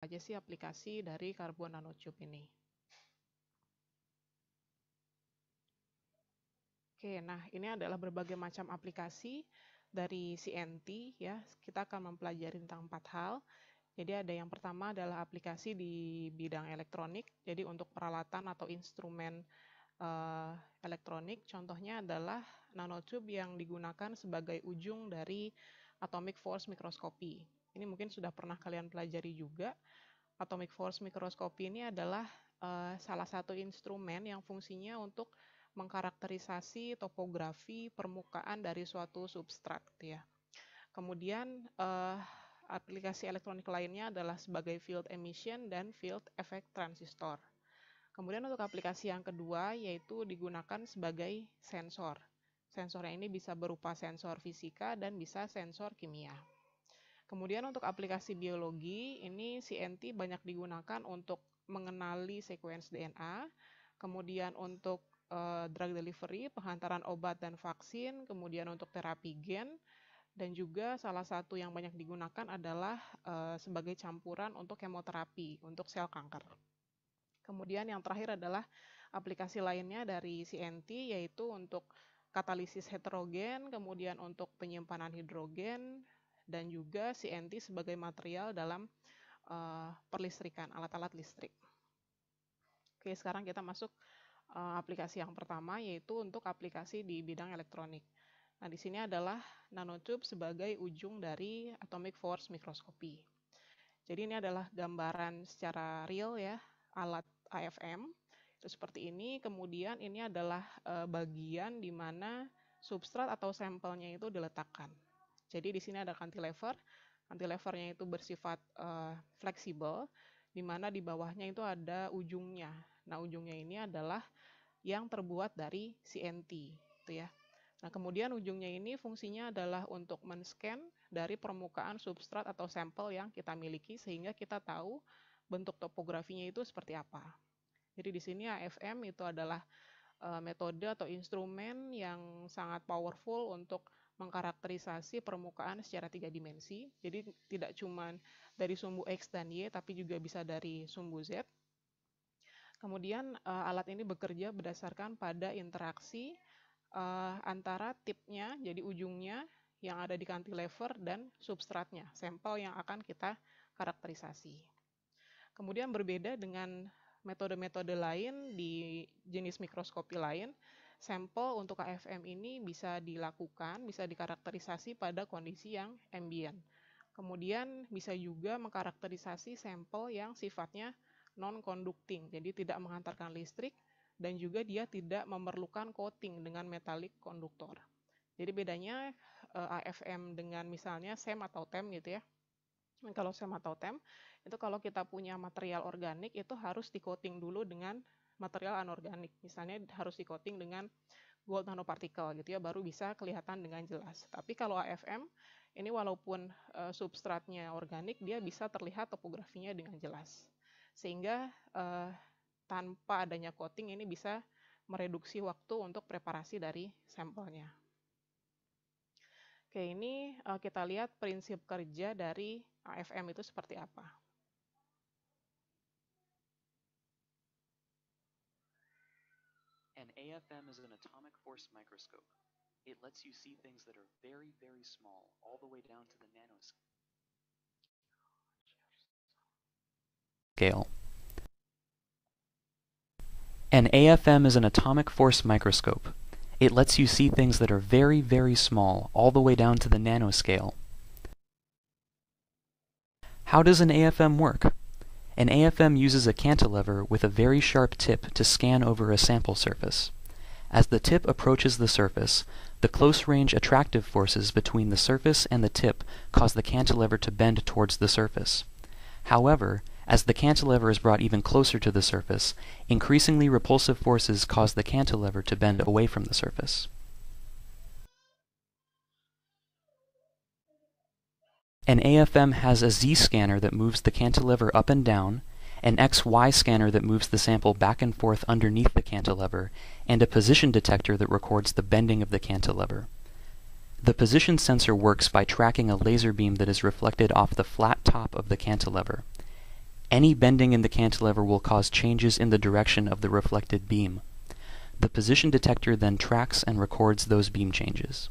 aja sih aplikasi dari karbon nanotube ini. Oke, nah ini adalah berbagai macam aplikasi dari CNT ya. Kita akan mempelajari tentang 4 hal. Jadi ada yang pertama adalah aplikasi di bidang elektronik. Jadi untuk peralatan atau instrumen elektronik, contohnya adalah nanotube yang digunakan sebagai ujung dari atomic force microscopy. Ini mungkin sudah pernah kalian pelajari juga. Atomic force microscopy ini adalah salah satu instrumen yang fungsinya untuk mengkarakterisasi topografi permukaan dari suatu substrat ya. Kemudian aplikasi elektronik lainnya adalah sebagai field emission dan field effect transistor. Kemudian untuk aplikasi yang kedua yaitu digunakan sebagai sensor. Sensornya ini bisa berupa sensor fisika dan bisa sensor kimia. Kemudian untuk aplikasi biologi, ini CNT banyak digunakan untuk mengenali sequence DNA, kemudian untuk drug delivery, penghantaran obat dan vaksin, kemudian untuk terapi gen, dan juga salah satu yang banyak digunakan adalah sebagai campuran untuk kemoterapi, untuk sel kanker. Kemudian yang terakhir adalah aplikasi lainnya dari CNT, yaitu untuk katalisis heterogen, kemudian untuk penyimpanan hidrogen, dan juga CNT sebagai material dalam perlistrikan, alat-alat listrik. Oke, sekarang kita masuk aplikasi yang pertama, yaitu untuk aplikasi di bidang elektronik. Nah, di sini adalah nanotube sebagai ujung dari atomic force microscopy. Jadi ini adalah gambaran secara real ya, alat AFM. Itu seperti ini, kemudian ini adalah bagian di mana substrat atau sampelnya itu diletakkan. Jadi di sini ada cantilever. Cantilevernya itu bersifat fleksibel, di mana di bawahnya itu ada ujungnya. Nah, ujungnya ini adalah yang terbuat dari CNT, gitu ya. Nah, kemudian ujungnya ini fungsinya adalah untuk men-scan dari permukaan substrat atau sampel yang kita miliki sehingga kita tahu bentuk topografinya itu seperti apa. Jadi di sini AFM itu adalah metode atau instrumen yang sangat powerful untuk mengkarakterisasi permukaan secara 3 dimensi. Jadi tidak cuma dari sumbu X dan Y, tapi juga bisa dari sumbu Z. Kemudian alat ini bekerja berdasarkan pada interaksi antara tipnya, jadi ujungnya yang ada di cantilever dan substratnya, sampel yang akan kita karakterisasi. Kemudian berbeda dengan metode-metode lain di jenis mikroskopi lain, sampel untuk AFM ini bisa dilakukan, bisa dikarakterisasi pada kondisi yang ambient. Kemudian bisa juga mengkarakterisasi sampel yang sifatnya non-conducting, jadi tidak menghantarkan listrik, dan juga dia tidak memerlukan coating dengan metalik konduktor. Jadi bedanya AFM dengan misalnya SEM atau TEM gitu ya. Kalau SEM atau TEM, itu kalau kita punya material organik itu harus di-coating dulu dengan material anorganik. Misalnya harus di-coating dengan gold nanoparticle gitu ya, baru bisa kelihatan dengan jelas. Tapi kalau AFM, ini walaupun substratnya organik, dia bisa terlihat topografinya dengan jelas. Sehingga tanpa adanya coating ini bisa mereduksi waktu untuk preparasi dari sampelnya. Oke, ini kita lihat prinsip kerja dari AFM itu seperti apa. An AFM is an atomic force microscope. It lets you see things that are very, very small, all the way down to the nanoscale. An AFM is an atomic force microscope. It lets you see things that are very, very small, all the way down to the nanoscale. How does an AFM work? An AFM uses a cantilever with a very sharp tip to scan over a sample surface. As the tip approaches the surface, the close-range attractive forces between the surface and the tip cause the cantilever to bend towards the surface. However, as the cantilever is brought even closer to the surface, increasingly repulsive forces cause the cantilever to bend away from the surface. An AFM has a Z-scanner that moves the cantilever up and down, an XY scanner that moves the sample back and forth underneath the cantilever, and a position detector that records the bending of the cantilever. The position sensor works by tracking a laser beam that is reflected off the flat top of the cantilever. Any bending in the cantilever will cause changes in the direction of the reflected beam. The position detector then tracks and records those beam changes.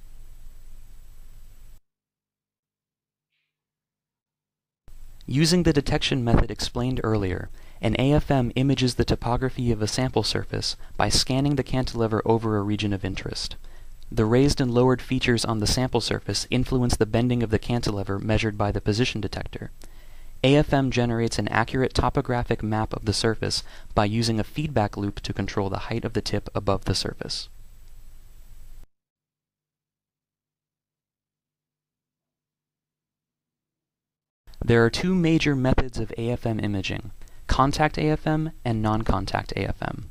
Using the detection method explained earlier, an AFM images the topography of a sample surface by scanning the cantilever over a region of interest. The raised and lowered features on the sample surface influence the bending of the cantilever measured by the position detector. AFM generates an accurate topographic map of the surface by using a feedback loop to control the height of the tip above the surface. There are two major methods of AFM imaging: contact AFM and non-contact AFM.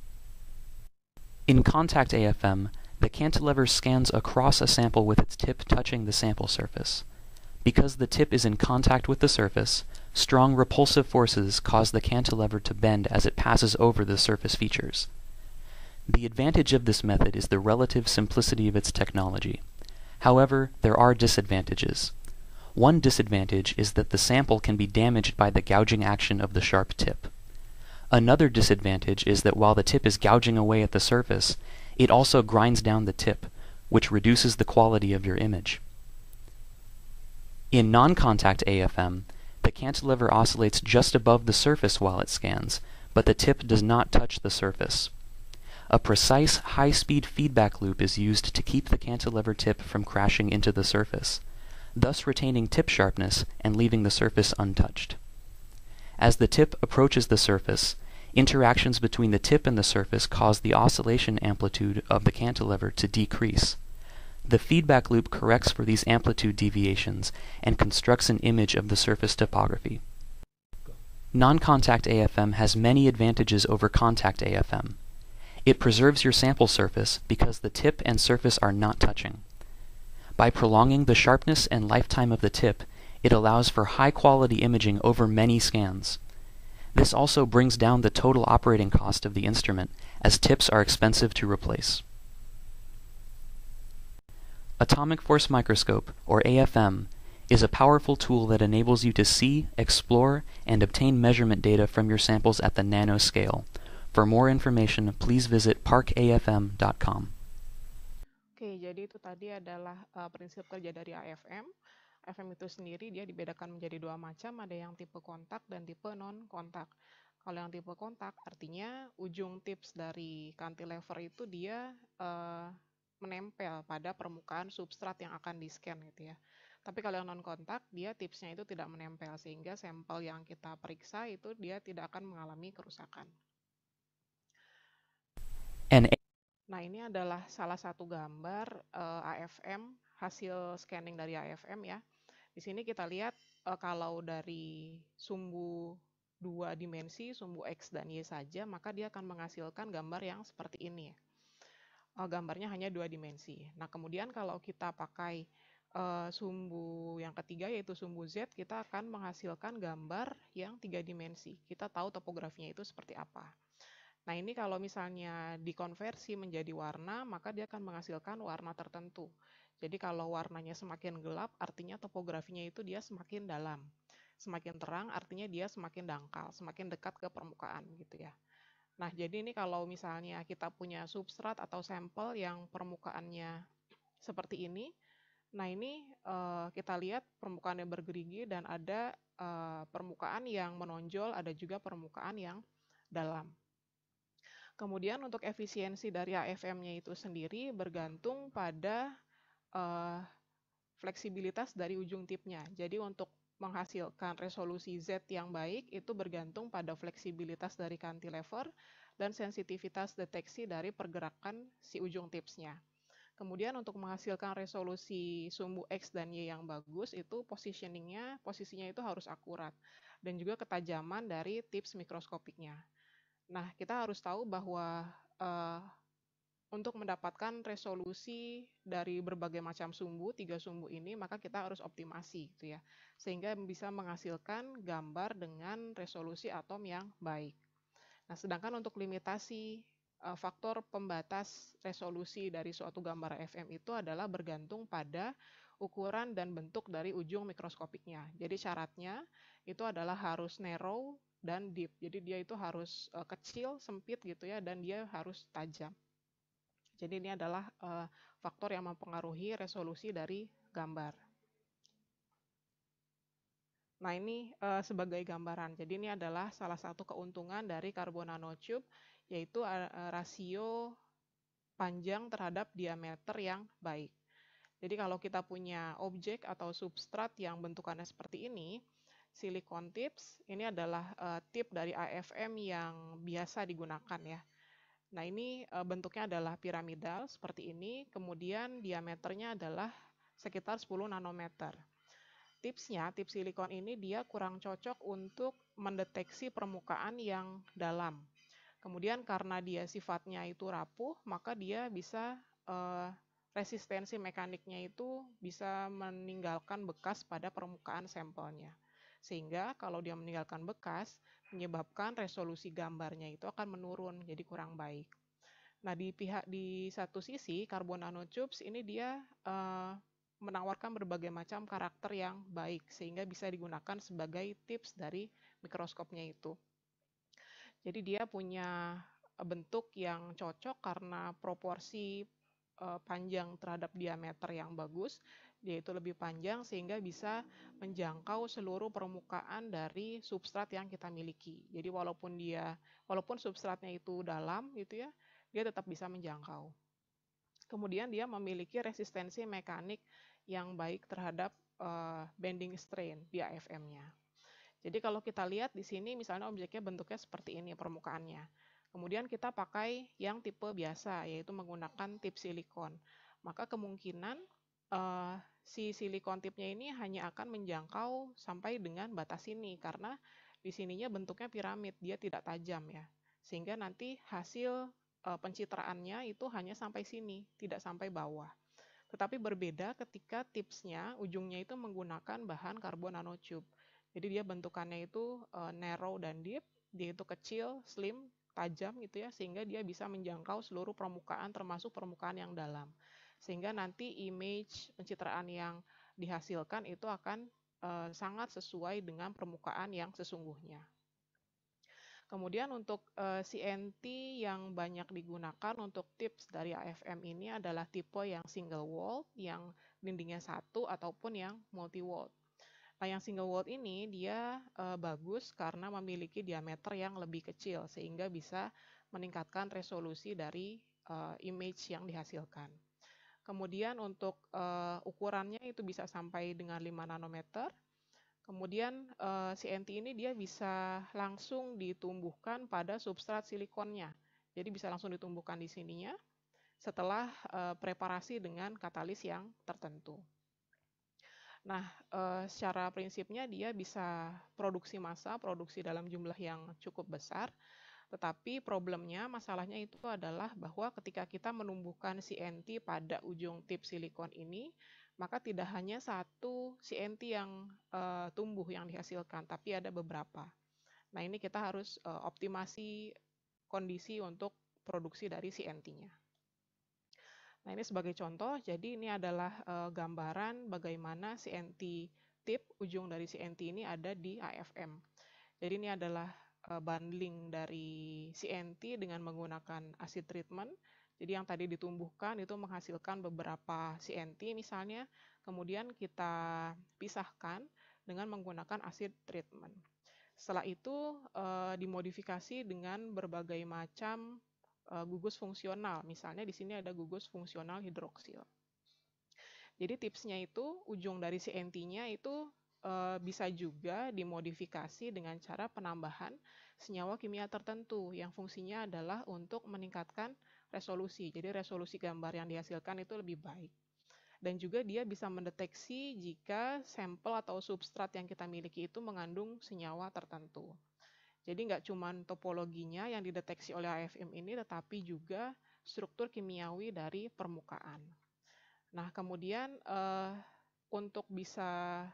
In contact AFM, the cantilever scans across a sample with its tip touching the sample surface. Because the tip is in contact with the surface, strong repulsive forces cause the cantilever to bend as it passes over the surface features. The advantage of this method is the relative simplicity of its technology. However, there are disadvantages. One disadvantage is that the sample can be damaged by the gouging action of the sharp tip. Another disadvantage is that while the tip is gouging away at the surface, it also grinds down the tip, which reduces the quality of your image. In non-contact AFM, the cantilever oscillates just above the surface while it scans, but the tip does not touch the surface. A precise, high-speed feedback loop is used to keep the cantilever tip from crashing into the surface, thus retaining tip sharpness and leaving the surface untouched. As the tip approaches the surface, interactions between the tip and the surface cause the oscillation amplitude of the cantilever to decrease. The feedback loop corrects for these amplitude deviations and constructs an image of the surface topography. Non-contact AFM has many advantages over contact AFM. It preserves your sample surface because the tip and surface are not touching. By prolonging the sharpness and lifetime of the tip, it allows for high-quality imaging over many scans. This also brings down the total operating cost of the instrument, as tips are expensive to replace. Atomic Force Microscope, or AFM, is a powerful tool that enables you to see, explore, and obtain measurement data from your samples at the nanoscale. For more information, please visit parkafm.com. Oke, jadi itu tadi adalah prinsip kerja dari AFM. AFM itu sendiri dia dibedakan menjadi dua macam, ada yang tipe kontak dan tipe non-kontak. Kalau yang tipe kontak artinya ujung tips dari cantilever itu dia menempel pada permukaan substrat yang akan di-scan gitu ya. Tapi kalau yang non-kontak, dia tipsnya itu tidak menempel, sehingga sampel yang kita periksa itu dia tidak akan mengalami kerusakan. Nah, ini adalah salah satu gambar AFM, hasil scanning dari AFM ya. Di sini kita lihat kalau dari sumbu 2 dimensi, sumbu X dan Y saja, maka dia akan menghasilkan gambar yang seperti ini. Gambarnya hanya 2 dimensi. Nah, kemudian kalau kita pakai sumbu yang ketiga, yaitu sumbu Z, kita akan menghasilkan gambar yang 3 dimensi. Kita tahu topografinya itu seperti apa. Nah, ini kalau misalnya dikonversi menjadi warna, maka dia akan menghasilkan warna tertentu. Jadi kalau warnanya semakin gelap, artinya topografinya itu dia semakin dalam. Semakin terang, artinya dia semakin dangkal, semakin dekat ke permukaan gitu ya. Nah, jadi ini kalau misalnya kita punya substrat atau sampel yang permukaannya seperti ini, nah ini kita lihat permukaannya bergerigi dan ada permukaan yang menonjol, ada juga permukaan yang dalam. Kemudian untuk efisiensi dari AFM-nya itu sendiri bergantung pada fleksibilitas dari ujung tipnya. Jadi untuk menghasilkan resolusi Z yang baik itu bergantung pada fleksibilitas dari cantilever dan sensitivitas deteksi dari pergerakan si ujung tipsnya. Kemudian untuk menghasilkan resolusi sumbu X dan Y yang bagus itu posisinya itu harus akurat dan juga ketajaman dari tips mikroskopiknya. Nah, kita harus tahu bahwa untuk mendapatkan resolusi dari berbagai macam sumbu, 3 sumbu ini, maka kita harus optimasi gitu ya. Sehingga bisa menghasilkan gambar dengan resolusi atom yang baik. Nah, sedangkan untuk limitasi faktor pembatas resolusi dari suatu gambar AFM itu adalah bergantung pada ukuran dan bentuk dari ujung mikroskopiknya. Jadi syaratnya itu adalah harus narrow dan deep. Jadi dia itu harus kecil, sempit gitu ya, dan dia harus tajam. Jadi ini adalah faktor yang mempengaruhi resolusi dari gambar. Nah ini sebagai gambaran. Jadi ini adalah salah satu keuntungan dari carbon nanotube, yaitu rasio panjang terhadap diameter yang baik. Jadi kalau kita punya objek atau substrat yang bentukannya seperti ini, silicon tips, ini adalah tip dari AFM yang biasa digunakan ya. Nah ini bentuknya adalah piramidal seperti ini, kemudian diameternya adalah sekitar 10 nanometer. Tipsnya, tips silikon ini dia kurang cocok untuk mendeteksi permukaan yang dalam. Kemudian karena dia sifatnya itu rapuh, maka dia bisa resistensi mekaniknya itu bisa meninggalkan bekas pada permukaan sampelnya. Sehingga kalau dia meninggalkan bekas, menyebabkan resolusi gambarnya itu akan menurun, jadi kurang baik. Nah, di satu sisi, carbon nanotubes ini dia menawarkan berbagai macam karakter yang baik, sehingga bisa digunakan sebagai tips dari mikroskopnya itu. Jadi dia punya bentuk yang cocok karena proporsi panjang terhadap diameter yang bagus, dia itu lebih panjang sehingga bisa menjangkau seluruh permukaan dari substrat yang kita miliki. Jadi walaupun substratnya itu dalam gitu ya, dia tetap bisa menjangkau. Kemudian dia memiliki resistensi mekanik yang baik terhadap bending strain di AFM-nya. Jadi kalau kita lihat di sini misalnya objeknya bentuknya seperti ini permukaannya. Kemudian kita pakai yang tipe biasa, yaitu menggunakan tip silikon. Maka kemungkinan si silikon tipnya ini hanya akan menjangkau sampai dengan batas ini, karena di sininya bentuknya piramid, dia tidak tajam ya. Sehingga nanti hasil pencitraannya itu hanya sampai sini, tidak sampai bawah. Tetapi berbeda ketika tipsnya, ujungnya itu menggunakan bahan karbon nanotube. Jadi dia bentukannya itu narrow dan deep, dia itu kecil, slim, tajam gitu ya, sehingga dia bisa menjangkau seluruh permukaan termasuk permukaan yang dalam. Sehingga nanti image pencitraan yang dihasilkan itu akan sangat sesuai dengan permukaan yang sesungguhnya. Kemudian untuk CNT yang banyak digunakan untuk tips dari AFM ini adalah tipe yang single wall, yang dindingnya satu ataupun yang multi wall. Nah, yang single wall ini dia bagus karena memiliki diameter yang lebih kecil sehingga bisa meningkatkan resolusi dari image yang dihasilkan. Kemudian untuk ukurannya itu bisa sampai dengan 5 nanometer. Kemudian CNT ini dia bisa langsung ditumbuhkan pada substrat silikonnya. Jadi bisa langsung ditumbuhkan di sininya setelah preparasi dengan katalis yang tertentu. Nah, secara prinsipnya dia bisa produksi massa, produksi dalam jumlah yang cukup besar. Tetapi problemnya, masalahnya itu adalah bahwa ketika kita menumbuhkan CNT pada ujung tip silikon ini, maka tidak hanya satu CNT yang tumbuh yang dihasilkan, tapi ada beberapa. Nah, ini kita harus optimasi kondisi untuk produksi dari CNT-nya. Nah, ini sebagai contoh, jadi ini adalah gambaran bagaimana CNT tip, ujung dari CNT ini ada di AFM. Jadi ini adalah bundling dari CNT dengan menggunakan acid treatment. Jadi yang tadi ditumbuhkan itu menghasilkan beberapa CNT misalnya, kemudian kita pisahkan dengan menggunakan acid treatment. Setelah itu dimodifikasi dengan berbagai macam gugus fungsional. Misalnya di sini ada gugus fungsional hidroksil. Jadi tipsnya itu ujung dari CNT-nya itu bisa juga dimodifikasi dengan cara penambahan senyawa kimia tertentu yang fungsinya adalah untuk meningkatkan resolusi. Jadi resolusi gambar yang dihasilkan itu lebih baik. Dan juga dia bisa mendeteksi jika sampel atau substrat yang kita miliki itu mengandung senyawa tertentu. Jadi nggak cuma topologinya yang dideteksi oleh AFM ini, tetapi juga struktur kimiawi dari permukaan. Nah, kemudian untuk bisa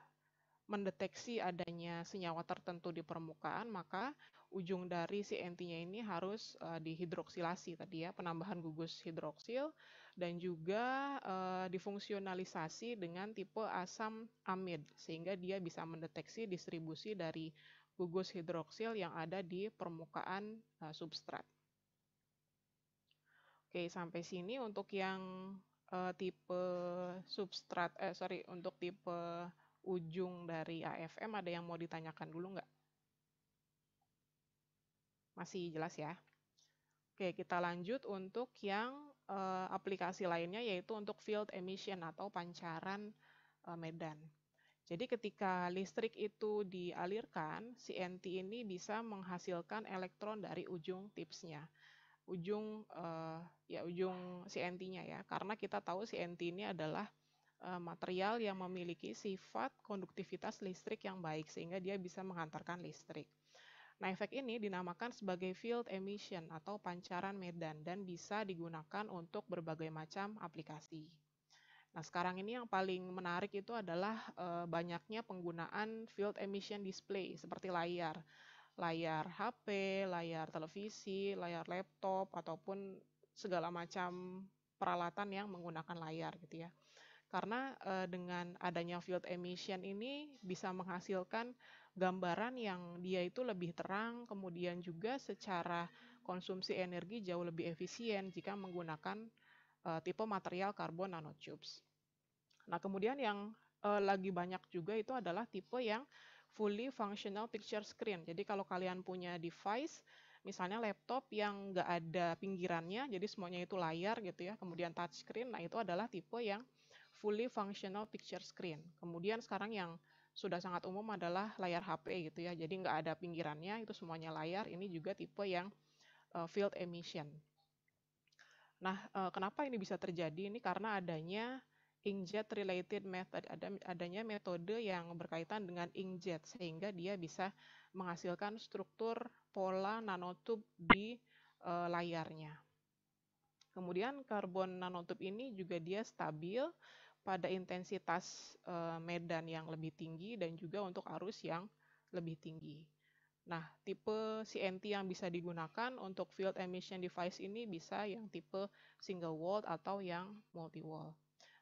mendeteksi adanya senyawa tertentu di permukaan, maka ujung dari CNT-nya ini harus dihidroksilasi tadi ya, penambahan gugus hidroksil, dan juga difungsionalisasi dengan tipe asam amid, sehingga dia bisa mendeteksi distribusi dari gugus hidroksil yang ada di permukaan substrat. Oke, sampai sini untuk yang tipe substrat, untuk tipe ujung dari AFM ada yang mau ditanyakan dulu nggak? Masih jelas ya? Oke, kita lanjut untuk yang aplikasi lainnya, yaitu untuk field emission atau pancaran medan. Jadi ketika listrik itu dialirkan, si NT ini bisa menghasilkan elektron dari ujung tipsnya. Ujung si NT-nya ya, karena kita tahu si NT ini adalah material yang memiliki sifat konduktivitas listrik yang baik, sehingga dia bisa menghantarkan listrik. Nah, efek ini dinamakan sebagai field emission atau pancaran medan dan bisa digunakan untuk berbagai macam aplikasi. Nah, sekarang ini yang paling menarik itu adalah banyaknya penggunaan field emission display seperti layar HP, layar televisi, layar laptop, ataupun segala macam peralatan yang menggunakan layar gitu ya. Karena dengan adanya field emission ini bisa menghasilkan gambaran yang dia itu lebih terang, kemudian juga secara konsumsi energi jauh lebih efisien jika menggunakan tipe material carbon nanotubes. Nah, kemudian yang lagi banyak juga itu adalah tipe yang fully functional picture screen. Jadi kalau kalian punya device, misalnya laptop yang nggak ada pinggirannya, jadi semuanya itu layar gitu ya, kemudian touchscreen, nah itu adalah tipe yang fully functional picture screen. Kemudian sekarang yang sudah sangat umum adalah layar HP gitu ya, jadi nggak ada pinggirannya, itu semuanya layar, ini juga tipe yang field emission. Nah, kenapa ini bisa terjadi? Ini karena adanya inkjet related method, adanya metode yang berkaitan dengan inkjet, sehingga dia bisa menghasilkan struktur pola nanotube di layarnya. Kemudian karbon nanotube ini juga dia stabil pada intensitas medan yang lebih tinggi dan juga untuk arus yang lebih tinggi. Nah, tipe CNT yang bisa digunakan untuk field emission device ini bisa yang tipe single wall atau yang multi wall.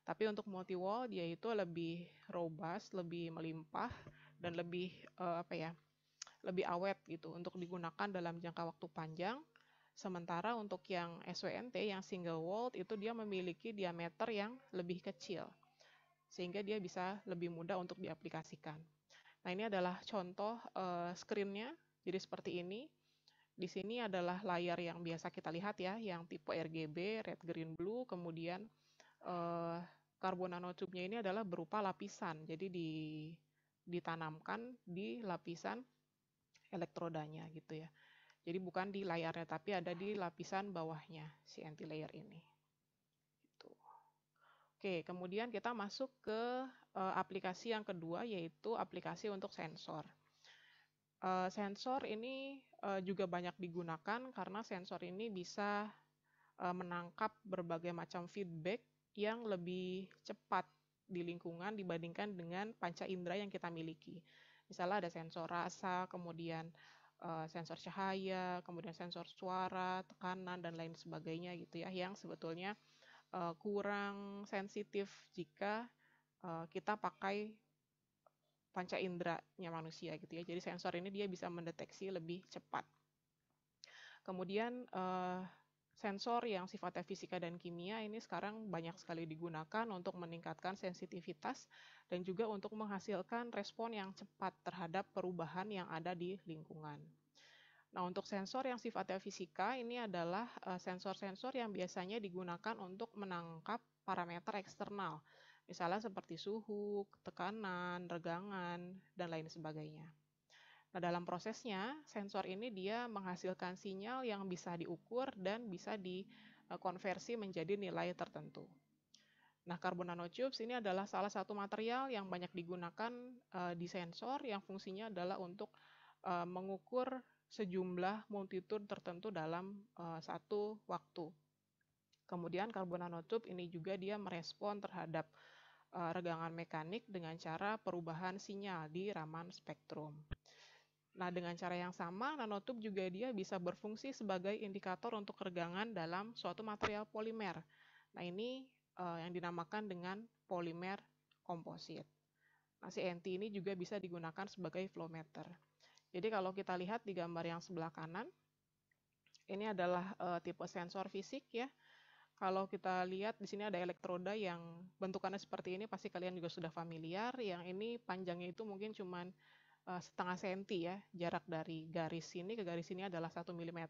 Tapi untuk multi wall dia itu lebih robust, lebih melimpah dan lebih lebih awet gitu untuk digunakan dalam jangka waktu panjang. Sementara untuk yang SWNT, yang single wall, itu dia memiliki diameter yang lebih kecil, sehingga dia bisa lebih mudah untuk diaplikasikan. Nah, ini adalah contoh screen-nya, jadi seperti ini. Di sini adalah layar yang biasa kita lihat ya, yang tipe RGB, red, green, blue, kemudian karbon nanotube-nya ini adalah berupa lapisan, jadi ditanamkan di lapisan elektrodanya gitu ya. Jadi bukan di layarnya, tapi ada di lapisan bawahnya si anti layer ini. Gitu. Oke, kemudian kita masuk ke aplikasi yang kedua, yaitu aplikasi untuk sensor. Sensor ini juga banyak digunakan karena sensor ini bisa menangkap berbagai macam feedback yang lebih cepat di lingkungan dibandingkan dengan panca indera yang kita miliki. Misalnya ada sensor rasa, kemudian sensor cahaya, kemudian sensor suara, tekanan, dan lain sebagainya gitu ya, yang sebetulnya kurang sensitif jika kita pakai panca inderanya manusia gitu ya. Jadi sensor ini dia bisa mendeteksi lebih cepat. Kemudian sensor yang sifatnya fisika dan kimia ini sekarang banyak sekali digunakan untuk meningkatkan sensitivitas dan juga untuk menghasilkan respon yang cepat terhadap perubahan yang ada di lingkungan. Nah, untuk sensor yang sifatnya fisika ini adalah sensor-sensor yang biasanya digunakan untuk menangkap parameter eksternal, misalnya seperti suhu, tekanan, regangan, dan lain sebagainya. Nah, dalam prosesnya, sensor ini dia menghasilkan sinyal yang bisa diukur dan bisa dikonversi menjadi nilai tertentu. Nah, carbon nanotubes ini adalah salah satu material yang banyak digunakan di sensor yang fungsinya adalah untuk mengukur sejumlah multitude tertentu dalam satu waktu. Kemudian carbon nanotube ini juga dia merespon terhadap regangan mekanik dengan cara perubahan sinyal di raman spektrum. Nah, dengan cara yang sama, nanotube juga dia bisa berfungsi sebagai indikator untuk regangan dalam suatu material polimer. Nah, ini yang dinamakan dengan polimer komposit. Nah, CNT ini juga bisa digunakan sebagai flow meter. Jadi kalau kita lihat di gambar yang sebelah kanan, ini adalah tipe sensor fisik ya. Kalau kita lihat di sini ada elektroda yang bentukannya seperti ini, pasti kalian juga sudah familiar. Yang ini panjangnya itu mungkin cuman setengah senti ya, jarak dari garis sini ke garis sini adalah 1 mm.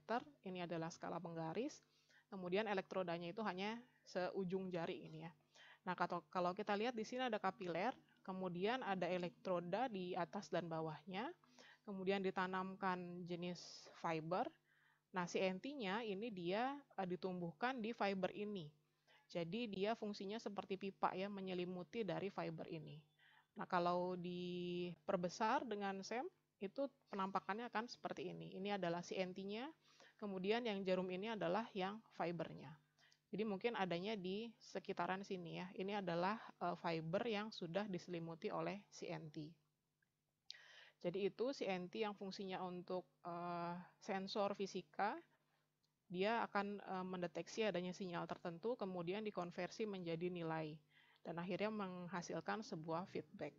Ini adalah skala penggaris. Kemudian elektrodanya itu hanya seujung jari ini ya. Nah, kalau kita lihat di sini ada kapiler, kemudian ada elektroda di atas dan bawahnya, kemudian ditanamkan jenis fiber. Nah, CNT-nya ini dia ditumbuhkan di fiber ini. Jadi dia fungsinya seperti pipa ya, menyelimuti dari fiber ini. Nah, kalau diperbesar dengan SEM, itu penampakannya akan seperti ini. Ini adalah CNT-nya, kemudian yang jarum ini adalah yang fibernya. Jadi mungkin adanya di sekitaran sini ya. Ini adalah fiber yang sudah diselimuti oleh CNT. Jadi itu CNT yang fungsinya untuk sensor fisika, dia akan mendeteksi adanya sinyal tertentu, kemudian dikonversi menjadi nilai, dan akhirnya menghasilkan sebuah feedback.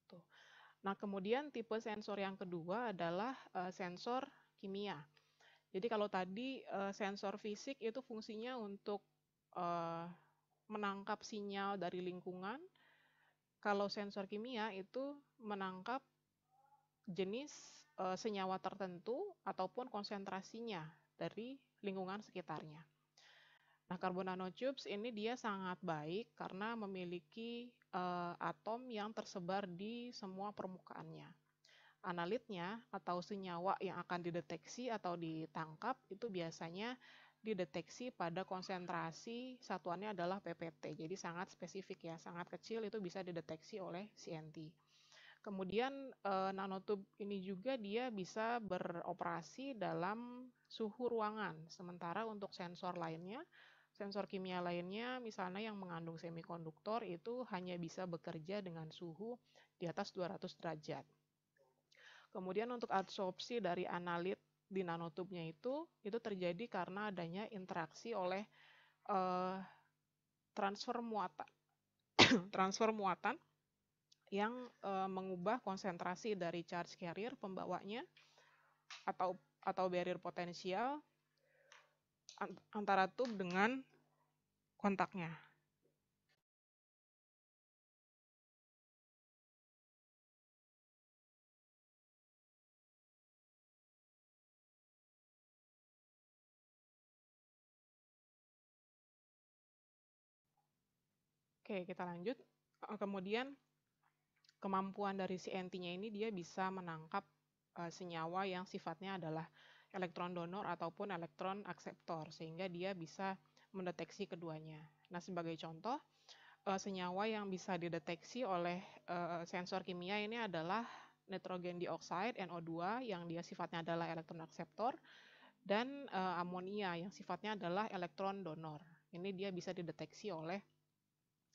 Tuh. Nah, kemudian tipe sensor yang kedua adalah sensor kimia. Jadi kalau tadi sensor fisik itu fungsinya untuk menangkap sinyal dari lingkungan, kalau sensor kimia itu menangkap jenis senyawa tertentu ataupun konsentrasinya dari lingkungan sekitarnya. Nah, carbon nanotubes ini dia sangat baik karena memiliki atom yang tersebar di semua permukaannya. Analitnya atau senyawa yang akan dideteksi atau ditangkap itu biasanya dideteksi pada konsentrasi satuannya adalah ppt. Jadi sangat spesifik ya, sangat kecil, itu bisa dideteksi oleh CNT. Kemudian nanotube ini juga dia bisa beroperasi dalam suhu ruangan. Sementara untuk sensor lainnya, sensor kimia lainnya misalnya yang mengandung semikonduktor itu hanya bisa bekerja dengan suhu di atas 200 derajat. Kemudian untuk absorpsi dari analit di nanotubnya itu terjadi karena adanya interaksi oleh transfer muatan transfer muatan yang mengubah konsentrasi dari charge carrier pembawanya atau barrier potensial antara tube dengan kontaknya. Oke, kita lanjut. Kemudian kemampuan dari CNT-nya ini dia bisa menangkap senyawa yang sifatnya adalah elektron donor ataupun elektron akseptor, sehingga dia bisa mendeteksi keduanya. Nah, sebagai contoh, senyawa yang bisa dideteksi oleh sensor kimia ini adalah nitrogen dioksida NO2 yang dia sifatnya adalah elektron akseptor, dan amonia yang sifatnya adalah elektron donor. Ini dia bisa dideteksi oleh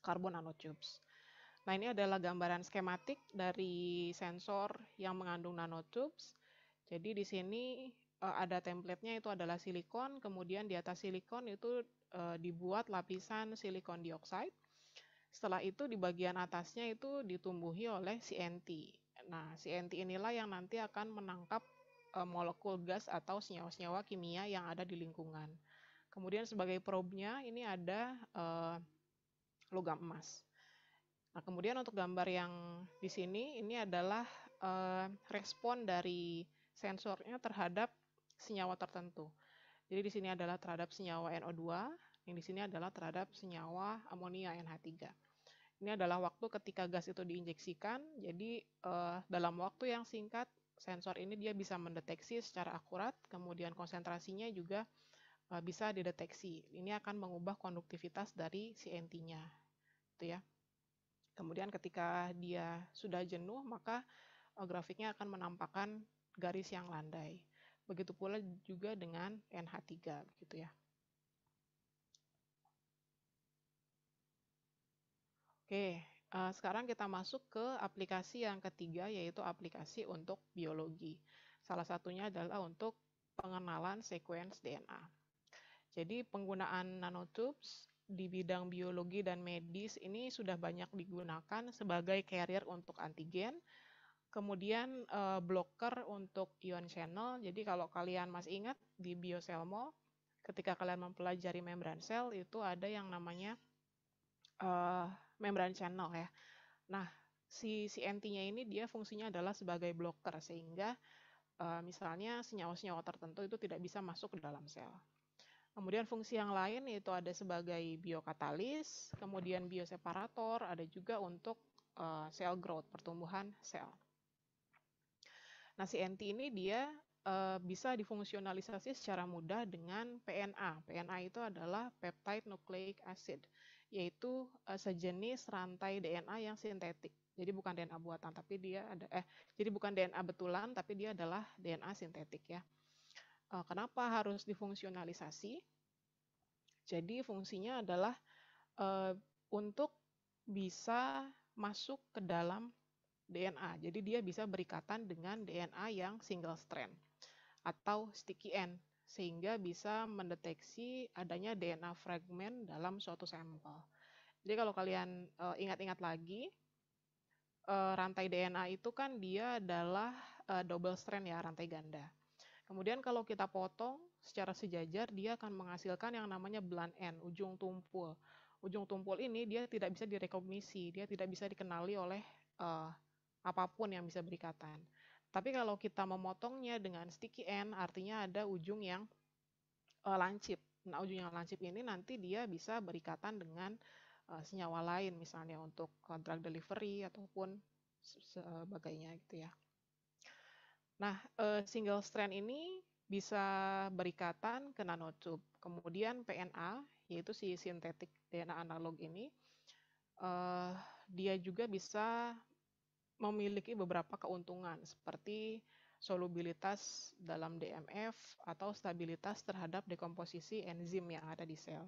carbon nanotubes. Nah, ini adalah gambaran skematik dari sensor yang mengandung nanotubes. Jadi di sini ada template-nya, itu adalah silikon, kemudian di atas silikon itu dibuat lapisan silikon dioksida. Setelah itu di bagian atasnya itu ditumbuhi oleh CNT. Nah, CNT inilah yang nanti akan menangkap molekul gas atau senyawa-senyawa kimia yang ada di lingkungan. Kemudian sebagai probe-nya ini ada logam emas. Nah, kemudian untuk gambar yang di sini ini adalah respon dari sensornya terhadap senyawa tertentu. Jadi di sini adalah terhadap senyawa NO2, yang di sini adalah terhadap senyawa amonia NH3. Ini adalah waktu ketika gas itu diinjeksikan. Jadi dalam waktu yang singkat sensor ini dia bisa mendeteksi secara akurat, kemudian konsentrasinya juga bisa dideteksi. Ini akan mengubah konduktivitas dari CNT-nya, gitu ya. Kemudian ketika dia sudah jenuh, maka grafiknya akan menampakkan garis yang landai. Begitu pula juga dengan NH3, gitu ya. Oke, sekarang kita masuk ke aplikasi yang ketiga, yaitu aplikasi untuk biologi. Salah satunya adalah untuk pengenalan sequence DNA. Jadi penggunaan nanotubes di bidang biologi dan medis ini sudah banyak digunakan sebagai carrier untuk antigen Kemudian blocker untuk ion channel. Jadi kalau kalian masih ingat di bioselmo, ketika kalian mempelajari membran sel itu ada yang namanya membran channel ya. Nah, si CNT-nya ini dia fungsinya adalah sebagai blocker sehingga misalnya senyawa-senyawa tertentu itu tidak bisa masuk ke dalam sel. Kemudian fungsi yang lain yaitu ada sebagai biokatalis, kemudian bioseparator, ada juga untuk cell growth, pertumbuhan sel. Nah, CNT ini dia bisa difungsionalisasi secara mudah dengan PNA. PNA itu adalah peptide nucleic acid, yaitu sejenis rantai DNA yang sintetik. Jadi bukan DNA buatan, tapi dia ada jadi bukan DNA betulan, tapi dia adalah DNA sintetik ya. Kenapa harus difungsionalisasi? Jadi fungsinya adalah untuk bisa masuk ke dalam DNA. Jadi dia bisa berikatan dengan DNA yang single strand atau sticky end sehingga bisa mendeteksi adanya DNA fragment dalam suatu sampel. Jadi kalau kalian ingat-ingat lagi, rantai DNA itu kan dia adalah double strand ya, rantai ganda. Kemudian kalau kita potong secara sejajar, dia akan menghasilkan yang namanya blunt end, ujung tumpul. Ujung tumpul ini dia tidak bisa direkognisi, dia tidak bisa dikenali oleh apapun yang bisa berikatan. Tapi kalau kita memotongnya dengan sticky end, artinya ada ujung yang lancip. Nah, ujung yang lancip ini nanti dia bisa berikatan dengan senyawa lain, misalnya untuk drug delivery ataupun sebagainya gitu ya. Nah, single strand ini bisa berikatan ke nanotube. Kemudian PNA, yaitu si sintetik DNA analog ini, dia juga bisa memiliki beberapa keuntungan seperti solubilitas dalam DMF atau stabilitas terhadap dekomposisi enzim yang ada di sel.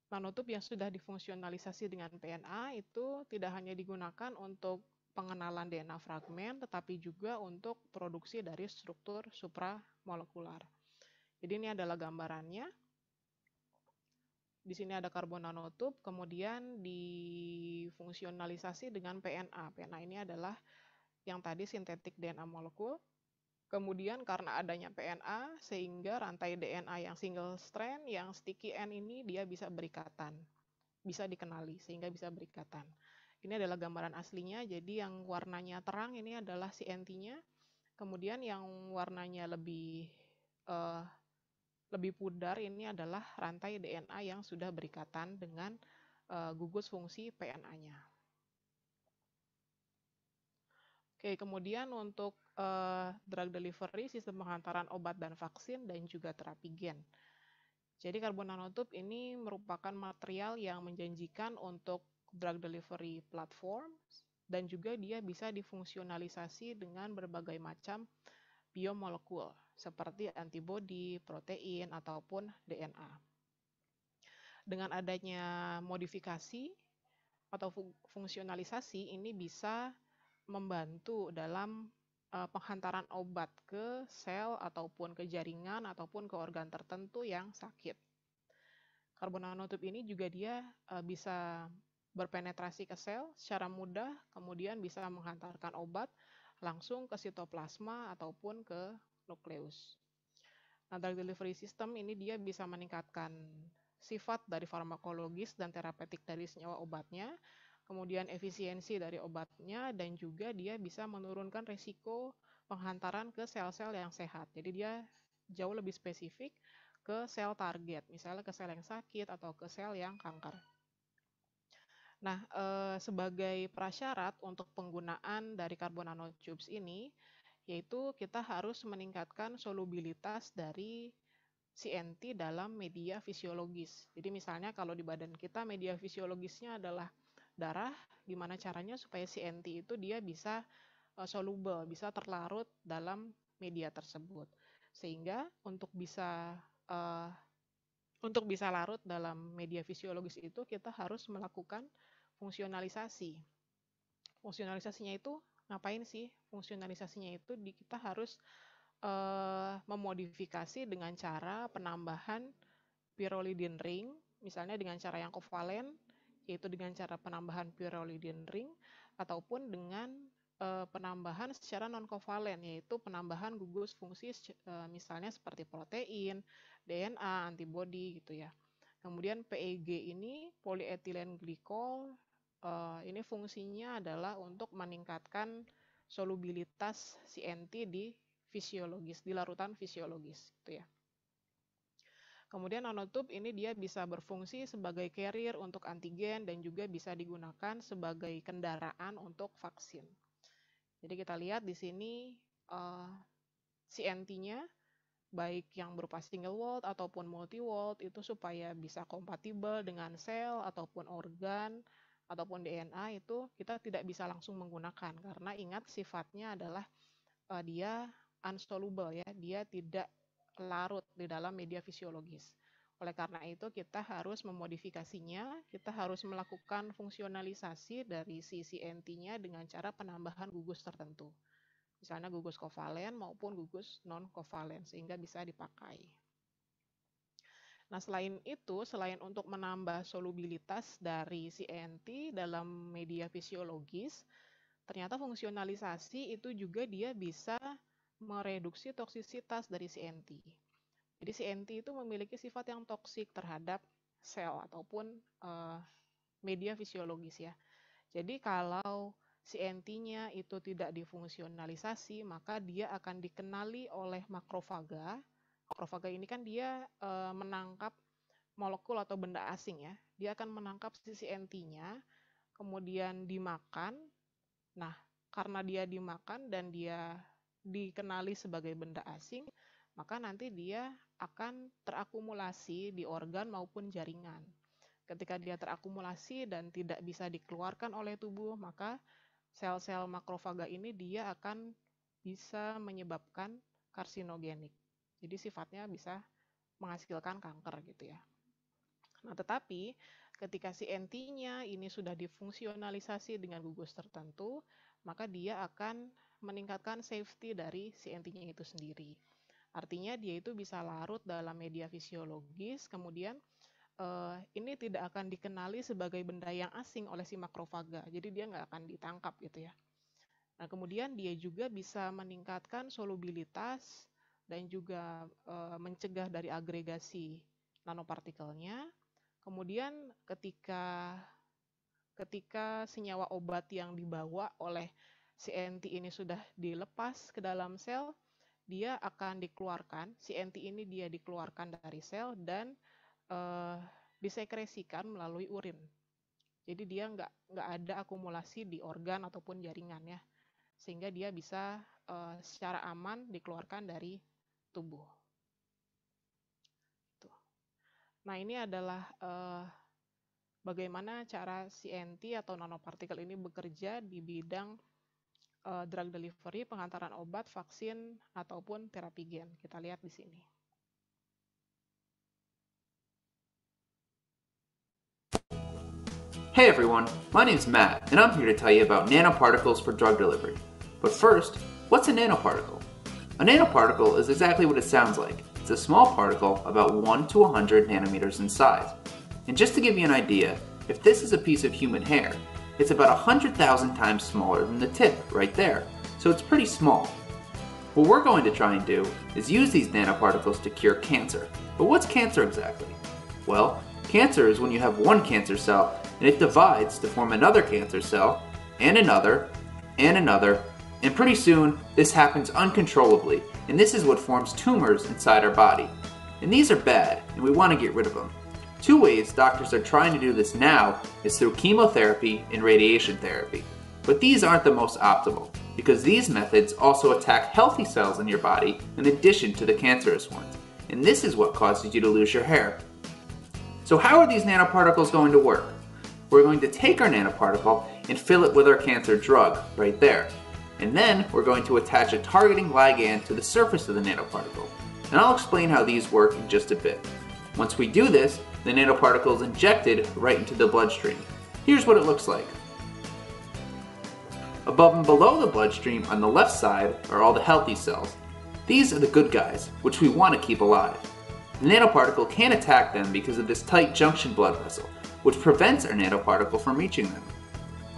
Nanotube yang sudah difungsionalisasi dengan PNA itu tidak hanya digunakan untuk pengenalan DNA fragmen, tetapi juga untuk produksi dari struktur supramolekular. Jadi ini adalah gambarannya. Di sini ada karbon nanotube, kemudian difungsionalisasi dengan PNA. PNA ini adalah yang tadi sintetik DNA molekul. Kemudian karena adanya PNA, sehingga rantai DNA yang single strand, yang sticky end ini dia bisa berikatan. Bisa dikenali, sehingga bisa berikatan. Ini adalah gambaran aslinya, jadi yang warnanya terang ini adalah CNT-nya. Kemudian yang warnanya lebih pudar ini adalah rantai DNA yang sudah berikatan dengan gugus fungsi PNA-nya. Oke, kemudian untuk drug delivery, sistem penghantaran obat dan vaksin, dan juga terapi gen. Jadi karbon nanotube ini merupakan material yang menjanjikan untuk drug delivery platform, dan juga dia bisa difungsionalisasi dengan berbagai macam biomolekul, seperti antibodi, protein, ataupun DNA. Dengan adanya modifikasi atau fungsionalisasi, ini bisa membantu dalam penghantaran obat ke sel ataupun ke jaringan ataupun ke organ tertentu yang sakit. Karbon nanotube ini juga dia bisa berpenetrasi ke sel secara mudah, kemudian bisa menghantarkan obat langsung ke sitoplasma ataupun ke nukleus. Nah, drug delivery system ini dia bisa meningkatkan sifat dari farmakologis dan terapeutik dari senyawa obatnya, kemudian efisiensi dari obatnya, dan juga dia bisa menurunkan resiko penghantaran ke sel-sel yang sehat. Jadi dia jauh lebih spesifik ke sel target, misalnya ke sel yang sakit atau ke sel yang kanker. Nah, sebagai prasyarat untuk penggunaan dari carbon nanotubes ini, yaitu kita harus meningkatkan solubilitas dari CNT dalam media fisiologis. Jadi misalnya kalau di badan kita media fisiologisnya adalah darah, gimana caranya supaya CNT itu dia bisa soluble, bisa terlarut dalam media tersebut. Sehingga untuk bisa larut dalam media fisiologis itu kita harus melakukan fungsionalisasi. Fungsionalisasinya itu ngapain sih? Fungsionalisasinya itu kita harus memodifikasi dengan cara penambahan pyrrolidine ring, misalnya dengan cara yang kovalen, yaitu dengan cara penambahan pyrrolidine ring, ataupun dengan penambahan secara non-kovalen, yaitu penambahan gugus fungsi misalnya seperti protein, DNA, antibodi gitu ya. Kemudian PEG ini, polyethylene glycol, ini fungsinya adalah untuk meningkatkan solubilitas CNT di fisiologis, di larutan fisiologis gitu ya. Kemudian nanotube ini dia bisa berfungsi sebagai carrier untuk antigen dan juga bisa digunakan sebagai kendaraan untuk vaksin. Jadi kita lihat di sini CNT-nya baik yang berupa single walled ataupun multi walled itu supaya bisa kompatibel dengan sel ataupun organ ataupun DNA itu kita tidak bisa langsung menggunakan karena ingat sifatnya adalah dia insoluble ya, dia tidak larut di dalam media fisiologis. Oleh karena itu kita harus memodifikasinya, kita harus melakukan fungsionalisasi dari si CNT-nya dengan cara penambahan gugus tertentu. Misalnya gugus kovalen maupun gugus non-kovalen sehingga bisa dipakai. Nah, selain itu, selain untuk menambah solubilitas dari CNT dalam media fisiologis, ternyata fungsionalisasi itu juga dia bisa mereduksi toksisitas dari CNT. Jadi CNT itu memiliki sifat yang toksik terhadap sel ataupun media fisiologis ya. Jadi kalau CNT-nya itu tidak difungsionalisasi, maka dia akan dikenali oleh makrofaga. Makrofaga ini kan dia menangkap molekul atau benda asing ya. Dia akan menangkap si CNT-nya, kemudian dimakan. Nah, karena dia dimakan dan dia dikenali sebagai benda asing, maka nanti dia akan terakumulasi di organ maupun jaringan. Ketika dia terakumulasi dan tidak bisa dikeluarkan oleh tubuh, maka sel-sel makrofaga ini dia akan bisa menyebabkan karsinogenik. Jadi sifatnya bisa menghasilkan kanker gitu ya. Nah, tetapi ketika CNT-nya ini sudah difungsionalisasi dengan gugus tertentu, maka dia akan meningkatkan safety dari CNT-nya itu sendiri. Artinya dia itu bisa larut dalam media fisiologis, kemudian ini tidak akan dikenali sebagai benda yang asing oleh si makrofaga, jadi dia nggak akan ditangkap gitu ya. Nah, kemudian dia juga bisa meningkatkan solubilitas dan juga mencegah dari agregasi nanopartikelnya. Kemudian ketika senyawa obat yang dibawa oleh CNT ini sudah dilepas ke dalam sel, dia akan dikeluarkan, CNT ini dia dikeluarkan dari sel dan disekresikan melalui urin. Jadi dia nggak ada akumulasi di organ ataupun jaringan ya, sehingga dia bisa secara aman dikeluarkan dari tubuh. Tuh. Nah, ini adalah bagaimana cara CNT atau nanopartikel ini bekerja di bidang drug delivery, pengantaran obat, vaksin, ataupun terapi gen. Kita lihat di sini. Hey everyone, my name's Matt, and I'm here to tell you about nanoparticles for drug delivery. But first, what's a nanoparticle? A nanoparticle is exactly what it sounds like. It's a small particle about 1 to 100 nanometers in size. And just to give you an idea, if this is a piece of human hair, it's about 100,000 times smaller than the tip right there, so it's pretty small. What we're going to try and do is use these nanoparticles to cure cancer. But what's cancer exactly? Well, cancer is when you have one cancer cell and it divides to form another cancer cell, and another, and pretty soon this happens uncontrollably, and this is what forms tumors inside our body. And these are bad, and we want to get rid of them. Two ways doctors are trying to do this now is through chemotherapy and radiation therapy. But these aren't the most optimal, because these methods also attack healthy cells in your body in addition to the cancerous ones. And this is what causes you to lose your hair. So how are these nanoparticles going to work? We're going to take our nanoparticle and fill it with our cancer drug right there. And then we're going to attach a targeting ligand to the surface of the nanoparticle. And I'll explain how these work in just a bit. Once we do this, the nanoparticle is injected right into the bloodstream. Here's what it looks like. Above and below the bloodstream on the left side are all the healthy cells. These are the good guys, which we want to keep alive. The nanoparticle can't attack them because of this tight junction blood vessel, which prevents our nanoparticle from reaching them.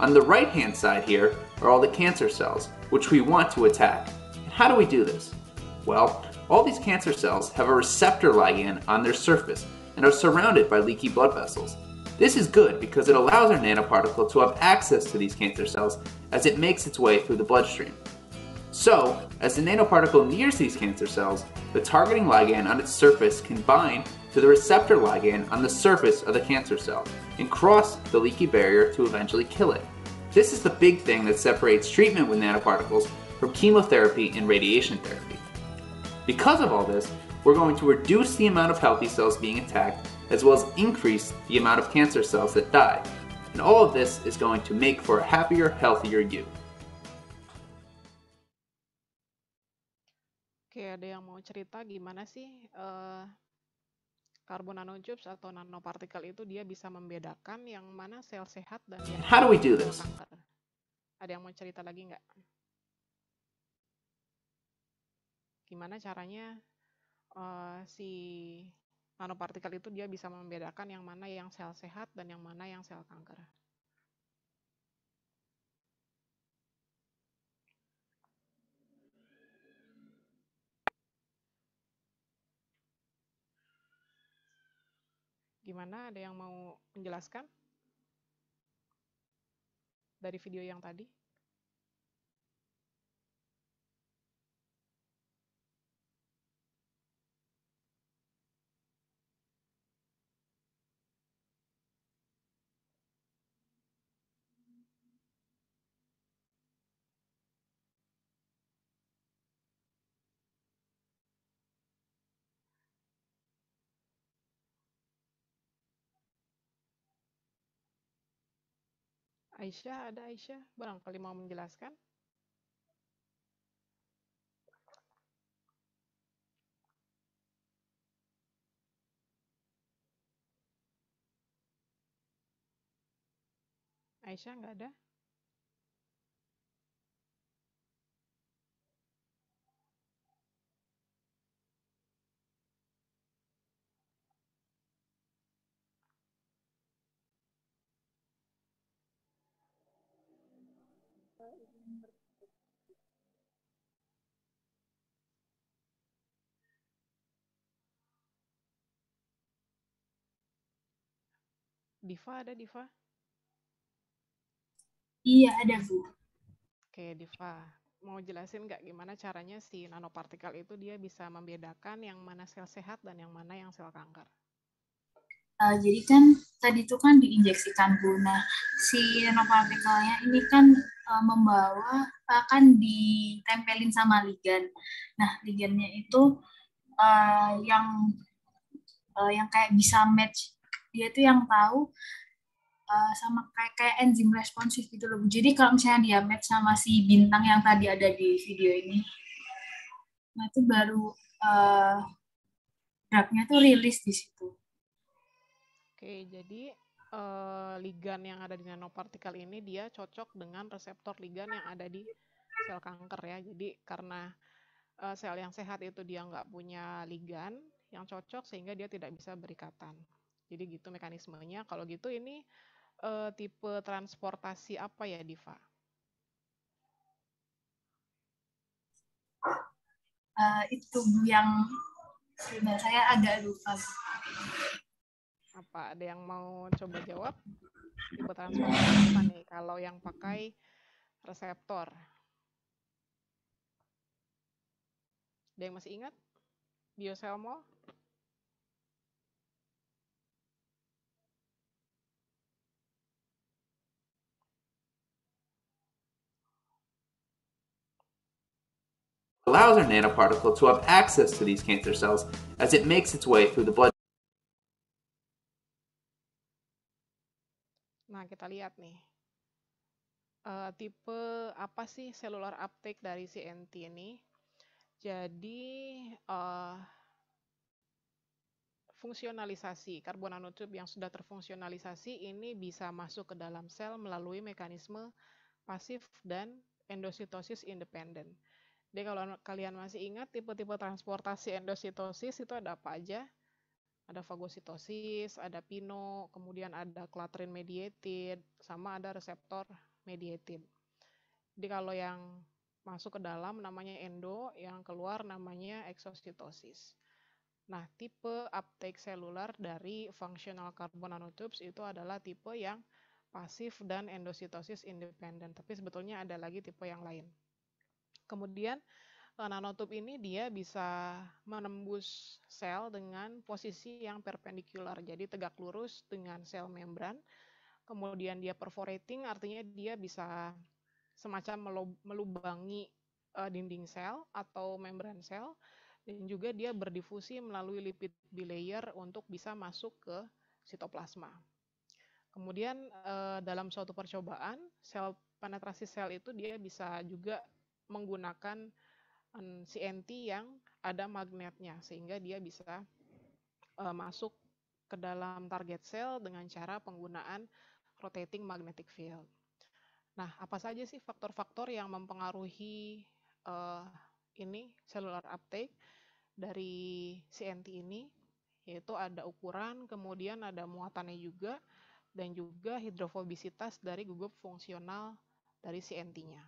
On the right-hand side here are all the cancer cells, which we want to attack. And how do we do this? Well, all these cancer cells have a receptor ligand on their surface and are surrounded by leaky blood vessels. This is good because it allows our nanoparticle to have access to these cancer cells as it makes its way through the bloodstream. So, as the nanoparticle nears these cancer cells, the targeting ligand on its surface can bind to the receptor ligand on the surface of the cancer cell and cross the leaky barrier to eventually kill it. This is the big thing that separates treatment with nanoparticles from chemotherapy and radiation therapy. Because of all this, we're going to reduce the amount of healthy cells being attacked as well as increase the amount of cancer cells that die. And all of this is going to make for a happier, healthier you. Oke, ada yang mau cerita gimana sih karbon nanotubes atau nanopartikel itu dia bisa membedakan yang mana sel sehat dan yang How do we do sel this? kanker? Ada yang mau cerita lagi nggak? Gimana caranya si nanopartikel itu dia bisa membedakan yang mana yang sel sehat dan yang mana yang sel kanker? Gimana? Ada yang mau menjelaskan dari video yang tadi? Aisyah, ada Aisyah? Barangkali mau menjelaskan? Aisyah nggak ada? Diva ada, Diva? Iya, ada, Bu. Oke, Diva. Mau jelasin nggak gimana caranya si nanopartikel itu dia bisa membedakan yang mana sel sehat dan yang mana yang sel kanker? Jadi kan tadi itu kan diinjeksikan, Bu. Nah, si nanopartikelnya ini kan membawa akan ditempelin sama ligan. Nah, ligannya itu yang kayak bisa match. Dia tuh yang tahu sama kayak enzim responsif gitu loh, Bu. Jadi kalau misalnya dia match sama si bintang yang tadi ada di video ini, nah itu baru drugnya tuh rilis di situ. Oke, jadi ligan yang ada di nanopartikel ini dia cocok dengan reseptor ligan yang ada di sel kanker ya. Jadi karena sel yang sehat itu dia nggak punya ligan yang cocok sehingga dia tidak bisa berikatan. Jadi gitu mekanismenya. Kalau gitu ini tipe transportasi apa ya, Diva? Itu Bu yang sebenarnya saya agak lupa. Apa ada yang mau coba jawab? Tipe transportasi apa nih kalau yang pakai reseptor? Ada yang masih ingat? Bioselmol? Allows our nanoparticle to have access to these cancer cells as it makes its way through the blood. Nah, kita lihat nih. Tipe apa sih cellular uptake dari CNT ini? Jadi, fungsionalisasi karbon nanotube yang sudah terfungsionalisasi ini bisa masuk ke dalam sel melalui mekanisme pasif dan endositosis independen. Jadi kalau kalian masih ingat tipe-tipe transportasi endositosis itu ada apa aja? Ada fagositosis, ada pino, kemudian ada clathrin mediated, sama ada reseptor mediated. Jadi kalau yang masuk ke dalam namanya endo, yang keluar namanya exositosis. Nah, tipe uptake selular dari functional carbon nanotubes itu adalah tipe yang pasif dan endositosis independen. Tapi sebetulnya ada lagi tipe yang lain. Kemudian nanotube ini dia bisa menembus sel dengan posisi yang perpendikular, jadi tegak lurus dengan sel membran. Kemudian dia perforating, artinya dia bisa semacam melubangi dinding sel atau membran sel, dan juga dia berdifusi melalui lipid bilayer untuk bisa masuk ke sitoplasma. Kemudian dalam suatu percobaan, sel penetrasi sel itu dia bisa juga menggunakan CNT yang ada magnetnya, sehingga dia bisa masuk ke dalam target sel dengan cara penggunaan rotating magnetic field. Nah, apa saja sih faktor-faktor yang mempengaruhi ini cellular uptake dari CNT ini? Yaitu ada ukuran, kemudian ada muatannya juga, dan juga hidrofobisitas dari gugup fungsional dari CNT-nya.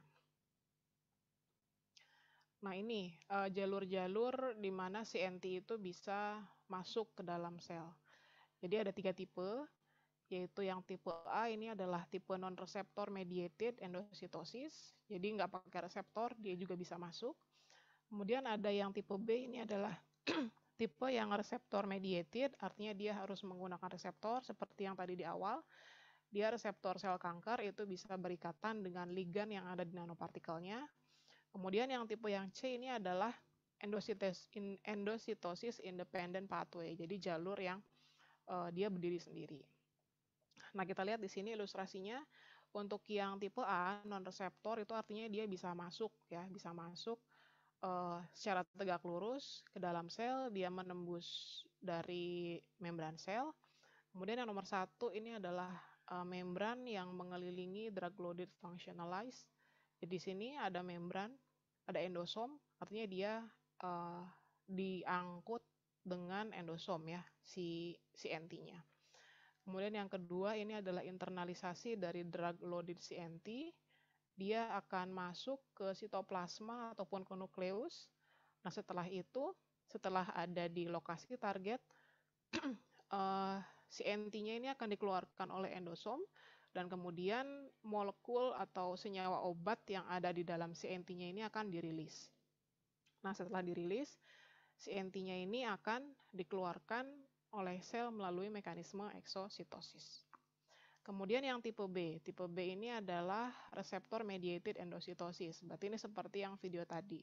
Nah, ini jalur-jalur di mana CNT itu bisa masuk ke dalam sel. Jadi ada 3 tipe, yaitu yang tipe A ini adalah tipe non-receptor mediated endositosis, jadi nggak pakai reseptor, dia juga bisa masuk. Kemudian ada yang tipe B, ini adalah tipe yang reseptor mediated, artinya dia harus menggunakan reseptor, seperti yang tadi di awal. Dia reseptor sel kanker, itu bisa berikatan dengan ligan yang ada di nanopartikelnya. Kemudian yang tipe yang C ini adalah endositosis independent pathway, jadi jalur yang dia berdiri sendiri. Nah, kita lihat di sini ilustrasinya. Untuk yang tipe A, non-reseptor, itu artinya dia bisa masuk, ya, bisa masuk secara tegak lurus ke dalam sel, dia menembus dari membran sel. Kemudian yang nomor 1 ini adalah membran yang mengelilingi drug-loaded functionalized. Jadi di sini ada membran, ada endosom, artinya dia diangkut dengan endosom, ya, si CNT-nya. Kemudian yang kedua ini adalah internalisasi dari drug-loaded CNT. Dia akan masuk ke sitoplasma ataupun ke nukleus. Nah, setelah itu, setelah ada di lokasi target, CNT-nya ini akan dikeluarkan oleh endosom, dan kemudian molekul atau senyawa obat yang ada di dalam CNT-nya ini akan dirilis. Nah, setelah dirilis, CNT-nya ini akan dikeluarkan oleh sel melalui mekanisme exositosis. Kemudian yang tipe B ini adalah reseptor mediated endositosis. Berarti ini seperti yang video tadi.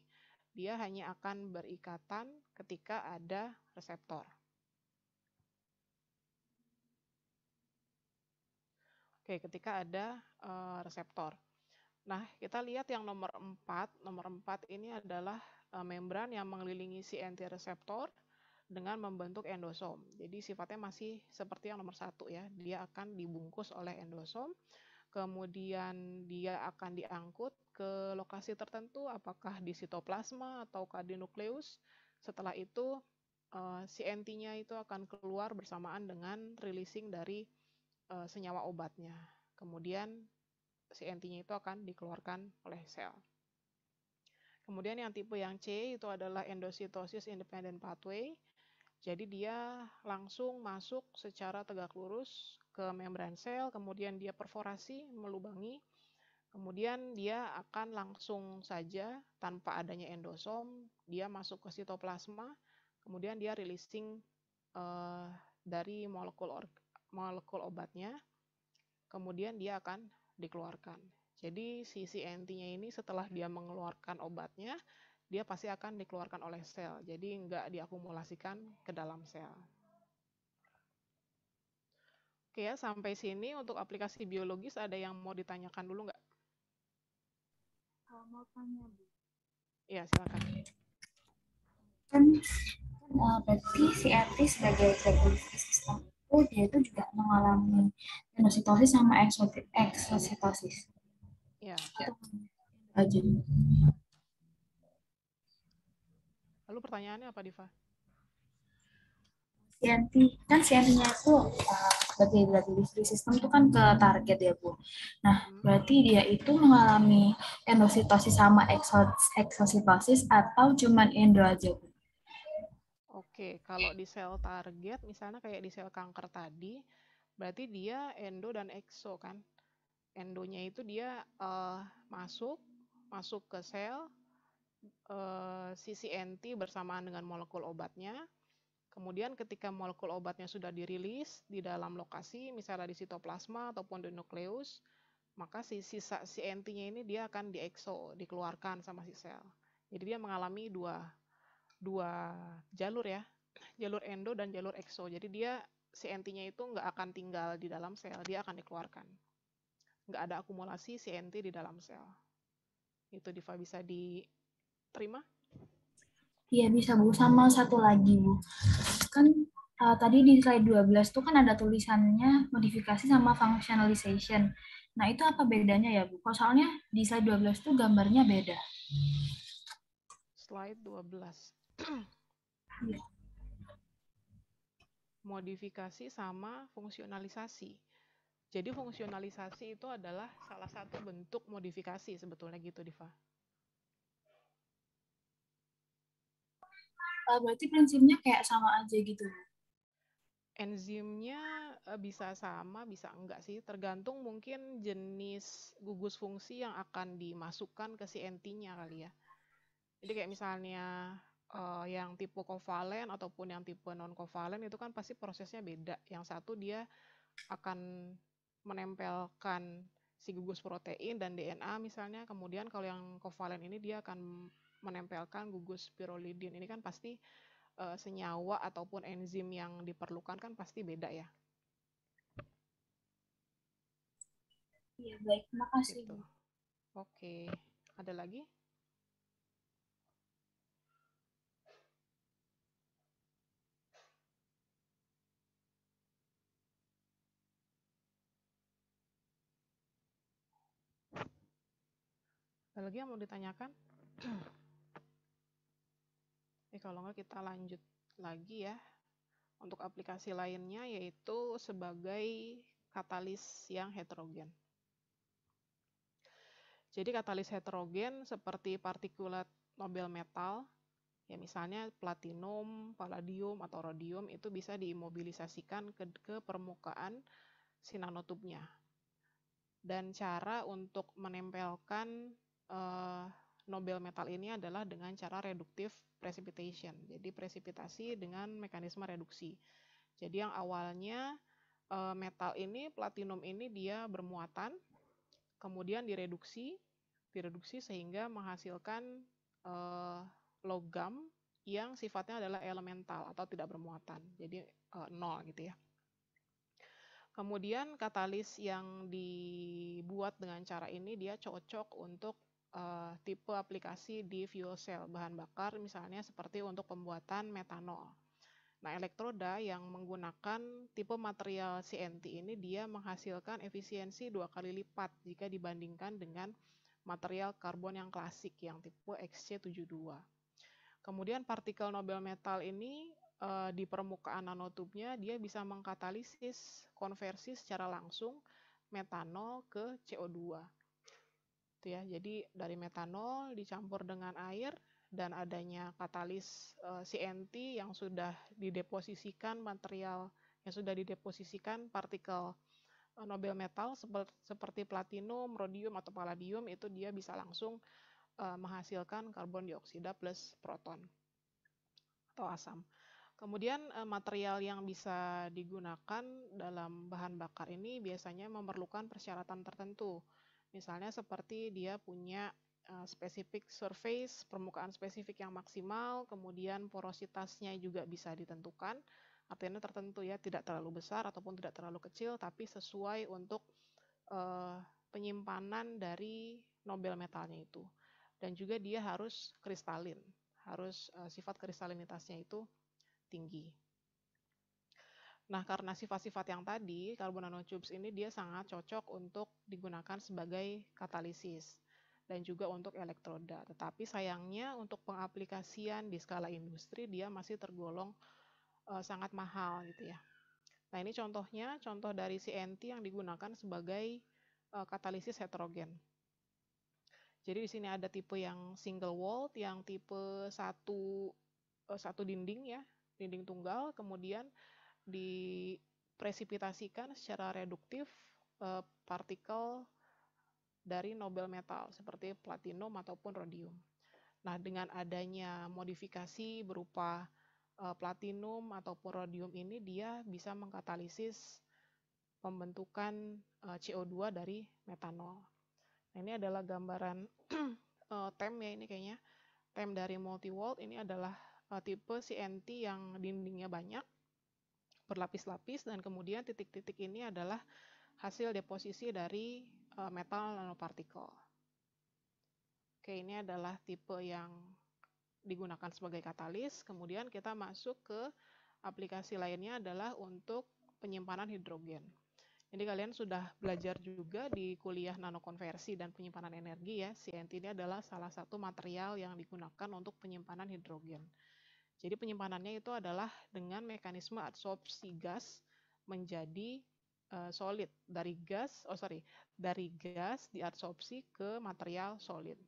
Dia hanya akan berikatan ketika ada reseptor. Oke, ketika ada reseptor. Nah, kita lihat yang nomor 4. Nomor 4 ini adalah membran yang mengelilingi CNT reseptor dengan membentuk endosom. Jadi sifatnya masih seperti yang nomor 1, ya. Dia akan dibungkus oleh endosom, kemudian dia akan diangkut ke lokasi tertentu, apakah di sitoplasma atau di nukleus. Setelah itu CNT-nya itu akan keluar bersamaan dengan releasing dari senyawa obatnya. Kemudian CNT-nya itu akan dikeluarkan oleh sel. Kemudian yang tipe yang C itu adalah endositosis independent pathway. Jadi dia langsung masuk secara tegak lurus ke membran sel, kemudian dia perforasi, melubangi, kemudian dia akan langsung saja tanpa adanya endosom, dia masuk ke sitoplasma, kemudian dia releasing dari molekul obatnya, kemudian dia akan dikeluarkan. Jadi si CNT-nya ini setelah dia mengeluarkan obatnya, dia pasti akan dikeluarkan oleh sel, jadi nggak diakumulasikan ke dalam sel. Oke, ya, sampai sini untuk aplikasi biologis ada yang mau ditanyakan dulu nggak? Mau tanya, Bu. Iya, silakan. Kan berarti CNT sebagai regulatory system itu dia itu juga mengalami endositosis sama exositosis. Iya. Aja. Lalu pertanyaannya apa, Diva? CNT kan CNT-nya itu sebagai delivery system itu kan ke target ya Bu. Nah berarti dia itu mengalami endositosis sama eksositosis atau cuman endo aja Bu? Oke, kalau di sel target, misalnya kayak di sel kanker tadi, berarti dia endo dan ekso kan. Endonya itu dia masuk ke sel CCNT bersamaan dengan molekul obatnya. Kemudian ketika molekul obatnya sudah dirilis di dalam lokasi, misalnya di sitoplasma ataupun di nukleus, maka sisa CNT-nya ini dia akan diekso, dikeluarkan sama si sel. Jadi dia mengalami dua jalur ya, jalur endo dan jalur ekso. Jadi dia CNT-nya itu nggak akan tinggal di dalam sel, dia akan dikeluarkan. Nggak ada akumulasi CNT di dalam sel. Itu Diva bisa diterima? Iya bisa Bu, sama satu lagi Bu. Kan tadi di slide 12 tuh kan ada tulisannya modifikasi sama functionalization. Nah itu apa bedanya ya Bu? Kalau soalnya di slide 12 tuh gambarnya beda. Slide 12. Iya. Modifikasi sama fungsionalisasi. Jadi fungsionalisasi itu adalah salah satu bentuk modifikasi sebetulnya gitu Diva. Berarti prinsipnya kayak sama aja gitu Bu? Enzimnya bisa sama, bisa enggak sih. Tergantung mungkin jenis gugus fungsi yang akan dimasukkan ke si NT-nya kali ya. Jadi kayak misalnya yang tipe kovalen ataupun yang tipe non-kovalen itu kan pasti prosesnya beda. Yang satu dia akan menempelkan si gugus protein dan DNA misalnya. Kemudian kalau yang kovalen ini dia akan menempelkan gugus pyrrolidin. Ini kan pasti senyawa ataupun enzim yang diperlukan kan pasti beda ya. Iya baik, terima kasih Gitu. Bu. Oke, ada lagi? Ada lagi yang mau ditanyakan? Kalau nggak kita lanjut lagi ya. Untuk aplikasi lainnya yaitu sebagai katalis yang heterogen. Jadi katalis heterogen seperti partikulat Nobel metal, ya misalnya platinum, palladium, atau rhodium itu bisa diimobilisasikan ke permukaan si nanotubnya. Dan cara untuk menempelkan Nobel metal ini adalah dengan cara reductive precipitation. Jadi presipitasi dengan mekanisme reduksi. Jadi yang awalnya metal ini, platinum ini dia bermuatan, kemudian direduksi sehingga menghasilkan logam yang sifatnya adalah elemental atau tidak bermuatan. Jadi nol gitu ya. Kemudian katalis yang dibuat dengan cara ini dia cocok untuk tipe aplikasi di fuel cell bahan bakar, misalnya seperti untuk pembuatan metanol. Nah, elektroda yang menggunakan tipe material CNT ini dia menghasilkan efisiensi 2 kali lipat jika dibandingkan dengan material karbon yang klasik yang tipe XC72. Kemudian partikel Nobel metal ini di permukaan nanotubnya dia bisa mengkatalisis konversi secara langsung metanol ke CO2. Itu ya. Jadi dari metanol dicampur dengan air dan adanya katalis CNT yang sudah dideposisikan material yang sudah dideposisikan partikel Nobel metal seperti platinum, rhodium atau palladium itu dia bisa langsung menghasilkan karbon dioksida plus proton atau asam. Kemudian material yang bisa digunakan dalam bahan bakar ini biasanya memerlukan persyaratan tertentu. Misalnya seperti dia punya spesifik surface, permukaan spesifik yang maksimal, kemudian porositasnya juga bisa ditentukan. Artinya tertentu ya, tidak terlalu besar ataupun tidak terlalu kecil, tapi sesuai untuk penyimpanan dari Nobel metalnya itu. Dan juga dia harus kristalin, harus sifat kristalinitasnya itu tinggi. Nah, karena sifat-sifat yang tadi, carbon nanotubes ini dia sangat cocok untuk digunakan sebagai katalisis dan juga untuk elektroda. Tetapi sayangnya untuk pengaplikasian di skala industri dia masih tergolong sangat mahal gitu ya. Nah, ini contoh dari CNT yang digunakan sebagai katalisis heterogen. Jadi di sini ada tipe yang single walled, yang tipe satu dinding ya, dinding tunggal, kemudian dipresipitasikan secara reduktif partikel dari noble metal seperti platinum ataupun rhodium. Nah, dengan adanya modifikasi berupa platinum ataupun rhodium ini, dia bisa mengkatalisis pembentukan CO2 dari metanol. Nah, ini adalah gambaran TEM ya, ini kayaknya TEM dari multi-walled. Ini adalah tipe CNT yang dindingnya banyak, berlapis-lapis, dan kemudian titik-titik ini adalah hasil deposisi dari metal nanopartikel. Oke, ini adalah tipe yang digunakan sebagai katalis. Kemudian kita masuk ke aplikasi lainnya adalah untuk penyimpanan hidrogen. Jadi kalian sudah belajar juga di kuliah nanokonversi dan penyimpanan energi ya. CNT ini adalah salah satu material yang digunakan untuk penyimpanan hidrogen. Jadi penyimpanannya itu adalah dengan mekanisme adsorpsi gas menjadi solid, dari gas diadsorpsi ke material solid.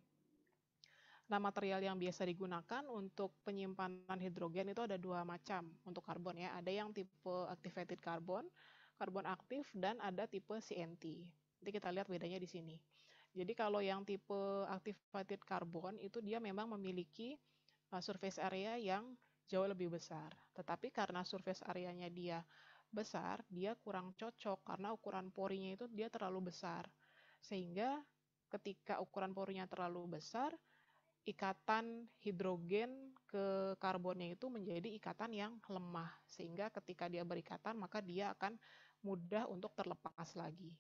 Nah, material yang biasa digunakan untuk penyimpanan hidrogen itu ada dua macam untuk karbon ya. Ada yang tipe activated carbon, karbon aktif, dan ada tipe CNT. Nanti kita lihat bedanya di sini. Jadi kalau yang tipe activated carbon itu dia memang memiliki surface area yang jauh lebih besar. Tetapi karena surface areanya dia besar, dia kurang cocok karena ukuran porinya itu dia terlalu besar. Sehingga ketika ukuran porinya terlalu besar, ikatan hidrogen ke karbonnya itu menjadi ikatan yang lemah, sehingga ketika dia berikatan maka dia akan mudah untuk terlepas lagi.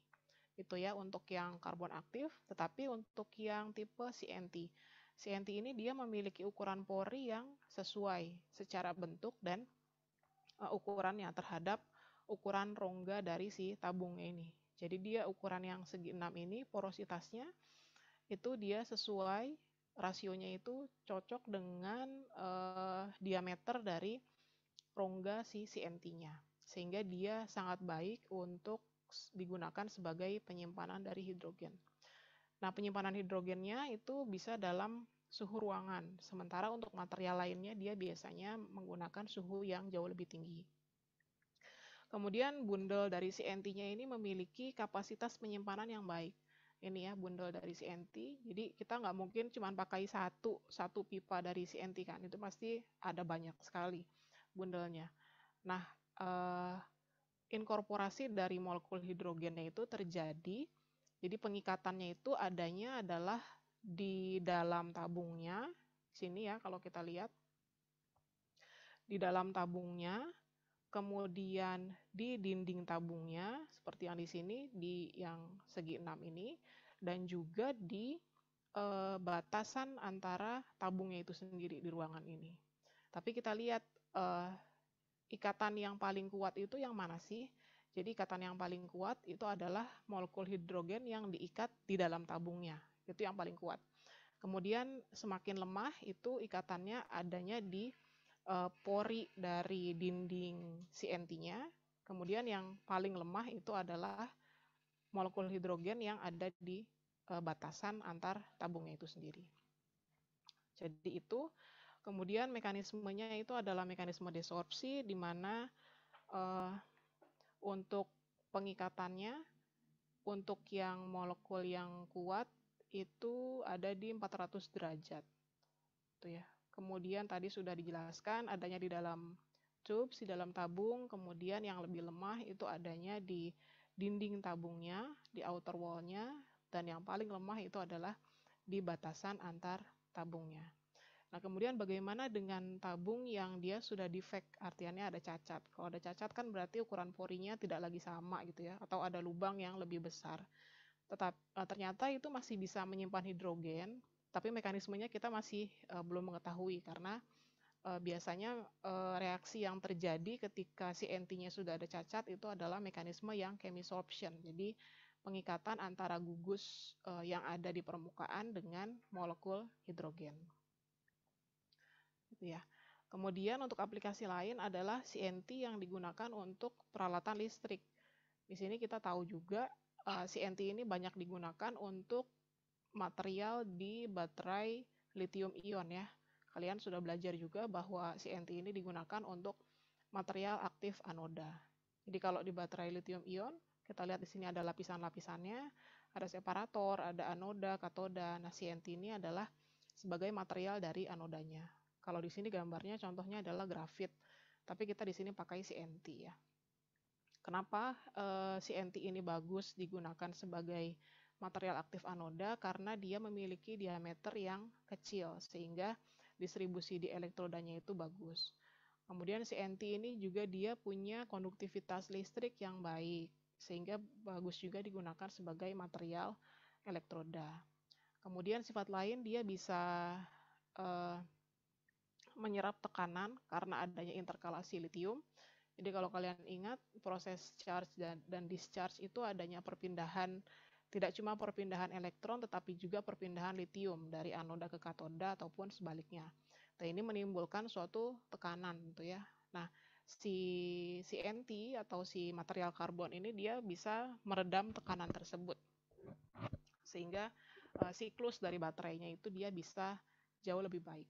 Itu ya untuk yang karbon aktif. Tetapi untuk yang tipe CNT ini dia memiliki ukuran pori yang sesuai secara bentuk dan ukurannya terhadap ukuran rongga dari si tabungnya ini. Jadi dia ukuran yang segi 6 ini, porositasnya itu dia sesuai, rasionya itu cocok dengan diameter dari rongga si CNT-nya. Sehingga dia sangat baik untuk digunakan sebagai penyimpanan dari hidrogen. Nah, penyimpanan hidrogennya itu bisa dalam suhu ruangan. Sementara untuk material lainnya dia biasanya menggunakan suhu yang jauh lebih tinggi. Kemudian bundel dari CNT-nya ini memiliki kapasitas penyimpanan yang baik. Ini ya bundel dari CNT. Jadi kita nggak mungkin cuma pakai satu pipa dari CNT kan. Itu pasti ada banyak sekali bundelnya. Nah, inkorporasi dari molekul hidrogennya itu terjadi. Jadi pengikatannya itu adanya adalah di dalam tabungnya. Sini ya kalau kita lihat. Di dalam tabungnya. Kemudian di dinding tabungnya, seperti yang di sini, di yang segi 6 ini, dan juga di batasan antara tabungnya itu sendiri di ruangan ini. Tapi kita lihat ikatan yang paling kuat itu yang mana sih? Jadi ikatan yang paling kuat itu adalah molekul hidrogen yang diikat di dalam tabungnya. Itu yang paling kuat. Kemudian semakin lemah itu ikatannya adanya di pori dari dinding CNT-nya. Kemudian yang paling lemah itu adalah molekul hidrogen yang ada di batasan antar tabungnya itu sendiri. Jadi itu, kemudian mekanismenya itu adalah mekanisme desorpsi, di mana untuk pengikatannya, untuk yang molekul yang kuat itu ada di 400 derajat. Itu ya. Kemudian tadi sudah dijelaskan adanya di dalam tubes, di dalam tabung. Kemudian yang lebih lemah itu adanya di dinding tabungnya, di outer wall-nya. Dan yang paling lemah itu adalah di batasan antar tabungnya. Nah, kemudian bagaimana dengan tabung yang dia sudah defect, artinya ada cacat. Kalau ada cacat kan berarti ukuran porinya tidak lagi sama gitu ya, atau ada lubang yang lebih besar. Ternyata itu masih bisa menyimpan hidrogen, tapi mekanismenya kita masih belum mengetahui karena biasanya reaksi yang terjadi ketika CNT-nya sudah ada cacat itu adalah mekanisme yang chemisorption. Jadi pengikatan antara gugus yang ada di permukaan dengan molekul hidrogen. Gitu ya. Kemudian untuk aplikasi lain adalah CNT yang digunakan untuk peralatan listrik. Di sini kita tahu juga CNT ini banyak digunakan untuk material di baterai lithium ion ya. Kalian sudah belajar juga bahwa CNT ini digunakan untuk material aktif anoda. Jadi kalau di baterai lithium ion, kita lihat di sini ada lapisan-lapisannya, ada separator, ada anoda, katoda. Nah, CNT ini adalah sebagai material dari anodanya. Kalau di sini gambarnya contohnya adalah grafit, tapi kita di sini pakai CNT ya. Kenapa CNT ini bagus digunakan sebagai material aktif anoda? Karena dia memiliki diameter yang kecil, sehingga distribusi di elektrodanya itu bagus. Kemudian CNT ini juga dia punya konduktivitas listrik yang baik, sehingga bagus juga digunakan sebagai material elektroda. Kemudian sifat lain dia bisa menyerap tekanan karena adanya interkalasi litium. Jadi kalau kalian ingat proses charge dan discharge itu adanya perpindahan, tidak cuma perpindahan elektron tetapi juga perpindahan litium dari anoda ke katoda ataupun sebaliknya. Nah, ini menimbulkan suatu tekanan gitu ya. Nah, si CNT atau si material karbon ini dia bisa meredam tekanan tersebut. Sehingga siklus dari baterainya itu dia bisa jauh lebih baik.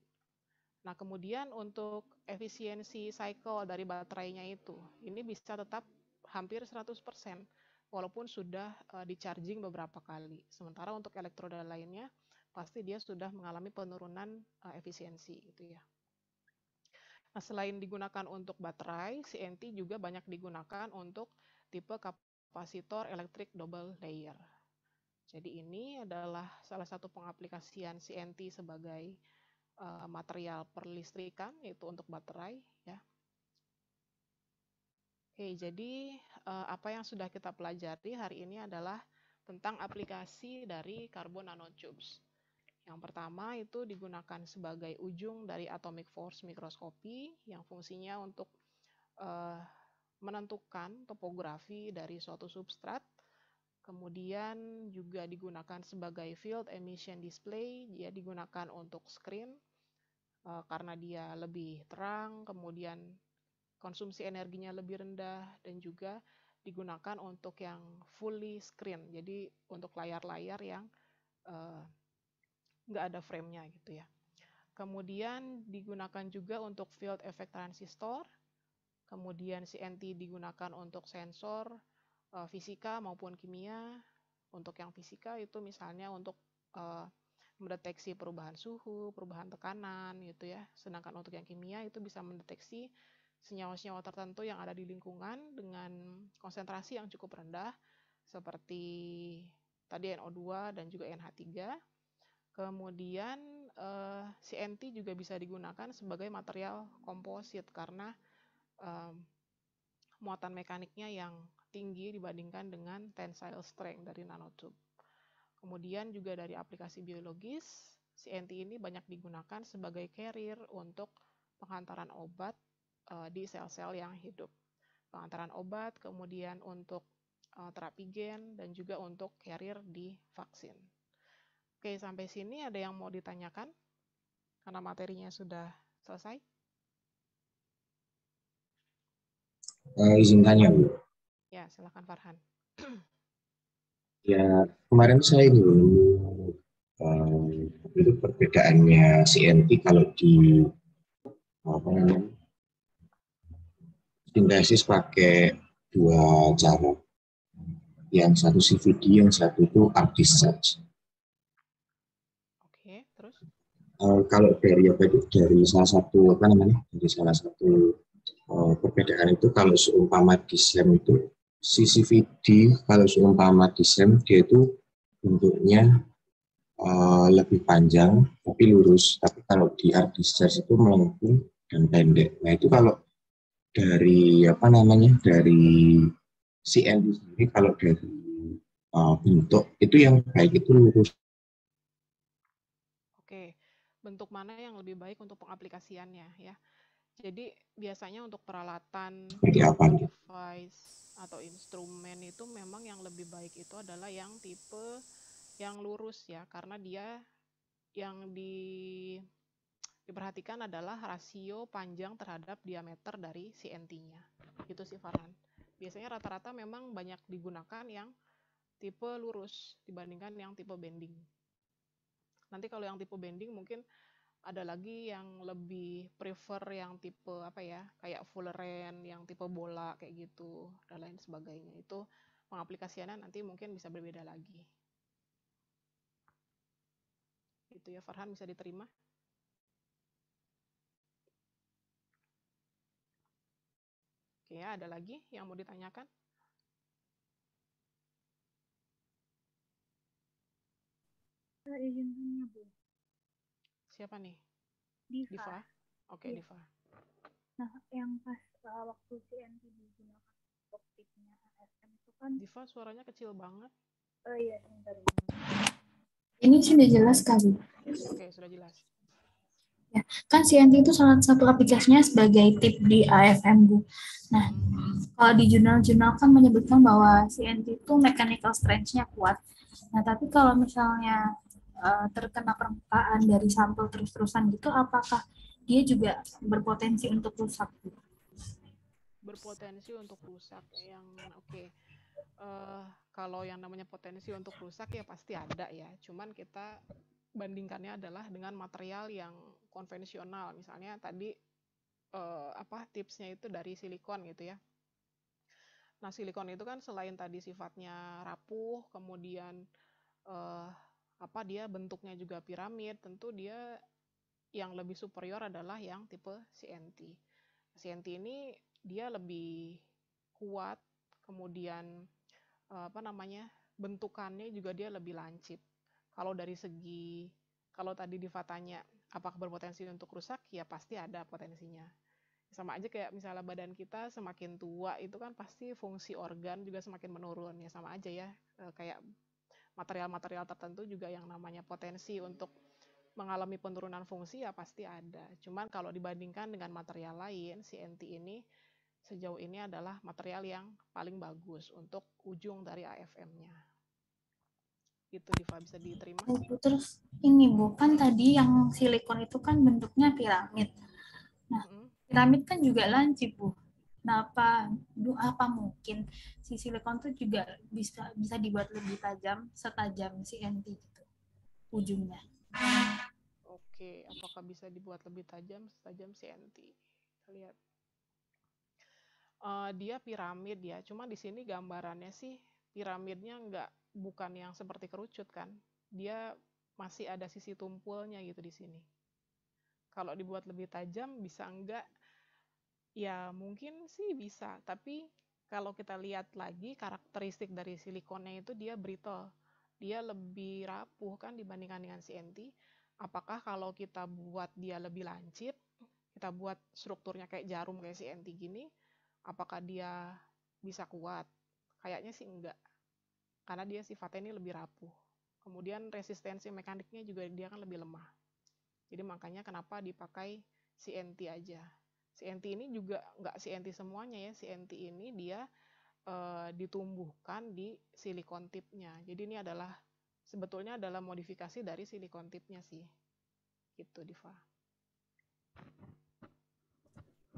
Nah, kemudian untuk efisiensi cycle dari baterainya itu, ini bisa tetap hampir 100%, walaupun sudah di-charging beberapa kali. Sementara untuk elektroda lainnya, pasti dia sudah mengalami penurunan efisiensi gitu ya. Nah, selain digunakan untuk baterai, CNT juga banyak digunakan untuk tipe kapasitor elektrik double layer. Jadi ini adalah salah satu pengaplikasian CNT sebagai material perlistrikan, yaitu untuk baterai ya. Oke, jadi apa yang sudah kita pelajari hari ini adalah tentang aplikasi dari carbon nanotubes. Yang pertama itu digunakan sebagai ujung dari atomic force mikroskopi yang fungsinya untuk menentukan topografi dari suatu substrat. Kemudian juga digunakan sebagai field emission display, dia digunakan untuk screen karena dia lebih terang, kemudian konsumsi energinya lebih rendah, dan juga digunakan untuk yang fully screen, jadi untuk layar-layar yang nggak ada frame-nya gitu ya. Kemudian digunakan juga untuk field effect transistor, kemudian CNT digunakan untuk sensor fisika maupun kimia. Untuk yang fisika itu misalnya untuk mendeteksi perubahan suhu, perubahan tekanan gitu ya. Sedangkan untuk yang kimia itu bisa mendeteksi senyawa-senyawa tertentu yang ada di lingkungan dengan konsentrasi yang cukup rendah seperti tadi NO2 dan juga NH3. Kemudian CNT juga bisa digunakan sebagai material komposit karena muatan mekaniknya yang tinggi dibandingkan dengan tensile strength dari nanotube. Kemudian juga dari aplikasi biologis, CNT ini banyak digunakan sebagai carrier untuk penghantaran obat di sel-sel yang hidup. Penghantaran obat, kemudian untuk terapi gen, dan juga untuk carrier di vaksin. Oke, sampai sini ada yang mau ditanyakan? Karena materinya sudah selesai. Izin tanya, Bu. Ya, silakan Farhan. Ya, kemarin saya itu itu perbedaannya CNT kalau di apa namanya sintesis pakai dua cara. Yang satu CVD, yang satu itu arc discharge. Oke, terus? Kalau dari apa itu dari salah satu apa namanya dari salah satu perbedaan itu kalau seumpama di SEM itu CVD kalau seumpama di SEM dia itu bentuknya lebih panjang tapi lurus, tapi kalau di arc discharge itu melengkung dan pendek. Nah itu kalau dari apa namanya dari CNT sendiri kalau dari bentuk itu yang baik itu lurus. Oke, bentuk mana yang lebih baik untuk pengaplikasiannya ya. Jadi biasanya untuk peralatan device atau instrumen itu memang yang lebih baik itu adalah yang tipe yang lurus ya, karena dia yang diperhatikan adalah rasio panjang terhadap diameter dari CNT-nya. Itu sih Farhan. Biasanya rata-rata memang banyak digunakan yang tipe lurus dibandingkan yang tipe bending. Nanti kalau yang tipe bending mungkin ada lagi yang lebih prefer yang tipe apa ya, kayak Fullerene, yang tipe bola kayak gitu, dan lain sebagainya. Itu pengaplikasiannya nanti mungkin bisa berbeda lagi. Itu ya Farhan, bisa diterima. Oke, ada lagi yang mau ditanyakan? Izin tanya, Bu. Siapa nih? Diva. Oke, Iya. Diva. Nah, yang pas waktu CNT digunakan untuk tipnya ASM itu kan... Diva, suaranya kecil banget. Oh iya, sebentar. Ini sudah jelas kali. Oke, sudah jelas. Ya, kan CNT itu salah satu aplikasinya sebagai tip di AFM, Bu. Nah, kalau di jurnal-jurnal kan menyebutkan bahwa CNT itu mechanical strength-nya kuat. Nah, tapi kalau misalnya terkena permukaan dari sampel terus-terusan gitu, apakah dia juga berpotensi untuk rusak? Berpotensi untuk rusak yang oke. Kalau yang namanya potensi untuk rusak ya pasti ada ya. Cuman kita bandingkannya adalah dengan material yang konvensional. Misalnya tadi tipsnya itu dari silikon gitu ya. Nah, silikon itu kan selain tadi sifatnya rapuh, kemudian dia bentuknya juga piramid, tentu dia yang lebih superior adalah yang tipe CNT. CNT ini dia lebih kuat, kemudian bentukannya juga dia lebih lancip. Kalau dari segi, kalau tadi Diva tanya apakah berpotensi untuk rusak, ya pasti ada potensinya. Sama aja kayak misalnya badan kita semakin tua itu kan pasti fungsi organ juga semakin menurun, ya sama aja ya. Kayak material-material tertentu juga yang namanya potensi untuk mengalami penurunan fungsi ya pasti ada. Cuman kalau dibandingkan dengan material lain, CNT ini sejauh ini adalah material yang paling bagus untuk ujung dari AFM-nya. Gitu Diva, bisa diterima. Terus ini Bu, kan tadi yang silikon itu kan bentuknya piramid. Nah, piramid kan juga lancip Bu. Nah, apa mungkin si silikon itu juga bisa dibuat lebih tajam, setajam CNT gitu ujungnya? Oke, apakah bisa dibuat lebih tajam, setajam CNT? Kita lihat. Dia piramid ya, cuma di sini gambarannya sih piramidnya bukan yang seperti kerucut kan, dia masih ada sisi tumpulnya gitu di sini. Kalau dibuat lebih tajam bisa enggak? Ya mungkin sih bisa, tapi kalau kita lihat lagi karakteristik dari silikonnya itu dia brittle, dia lebih rapuh kan dibandingkan dengan CNT. Apakah kalau kita buat dia lebih lancip, kita buat strukturnya kayak jarum kayak CNT gini, apakah dia bisa kuat? Kayaknya sih enggak, karena dia sifatnya ini lebih rapuh. Kemudian resistensi mekaniknya juga dia kan lebih lemah. Jadi makanya kenapa dipakai CNT aja. CNT ini juga nggak CNT semuanya ya. CNT ini dia ditumbuhkan di silikon tipnya. Jadi ini sebetulnya adalah modifikasi dari silikon tipnya sih. Gitu Diva.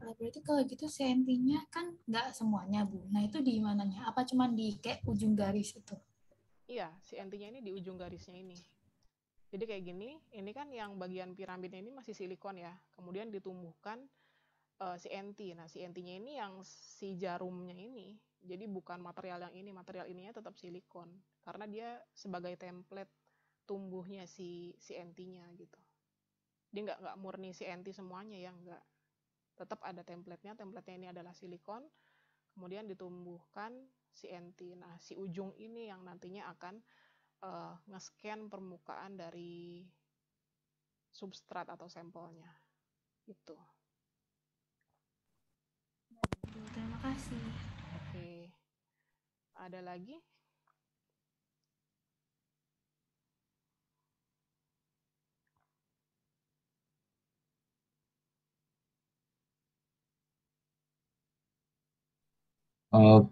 Berarti kalau gitu CNT-nya kan nggak semuanya Bu. Nah itu di mananya? Apa cuma di kayak ujung garis itu? Iya, CNT-nya ini di ujung garisnya ini. Jadi kayak gini, ini kan yang bagian piramidnya ini masih silikon ya. Kemudian ditumbuhkan CNT. Nah, CNT-nya ini yang si jarumnya ini. Jadi bukan material yang ini, material ininya tetap silikon. Karena dia sebagai template tumbuhnya si CNT-nya gitu. Dia nggak murni CNT semuanya ya, nggak. Tetap ada template-nya. Template-nya ini adalah silikon. Kemudian ditumbuhkan CNT. Nah, si ujung ini yang nantinya akan nge-scan permukaan dari substrat atau sampelnya. Gitu. Terima kasih. Oke. Ada lagi?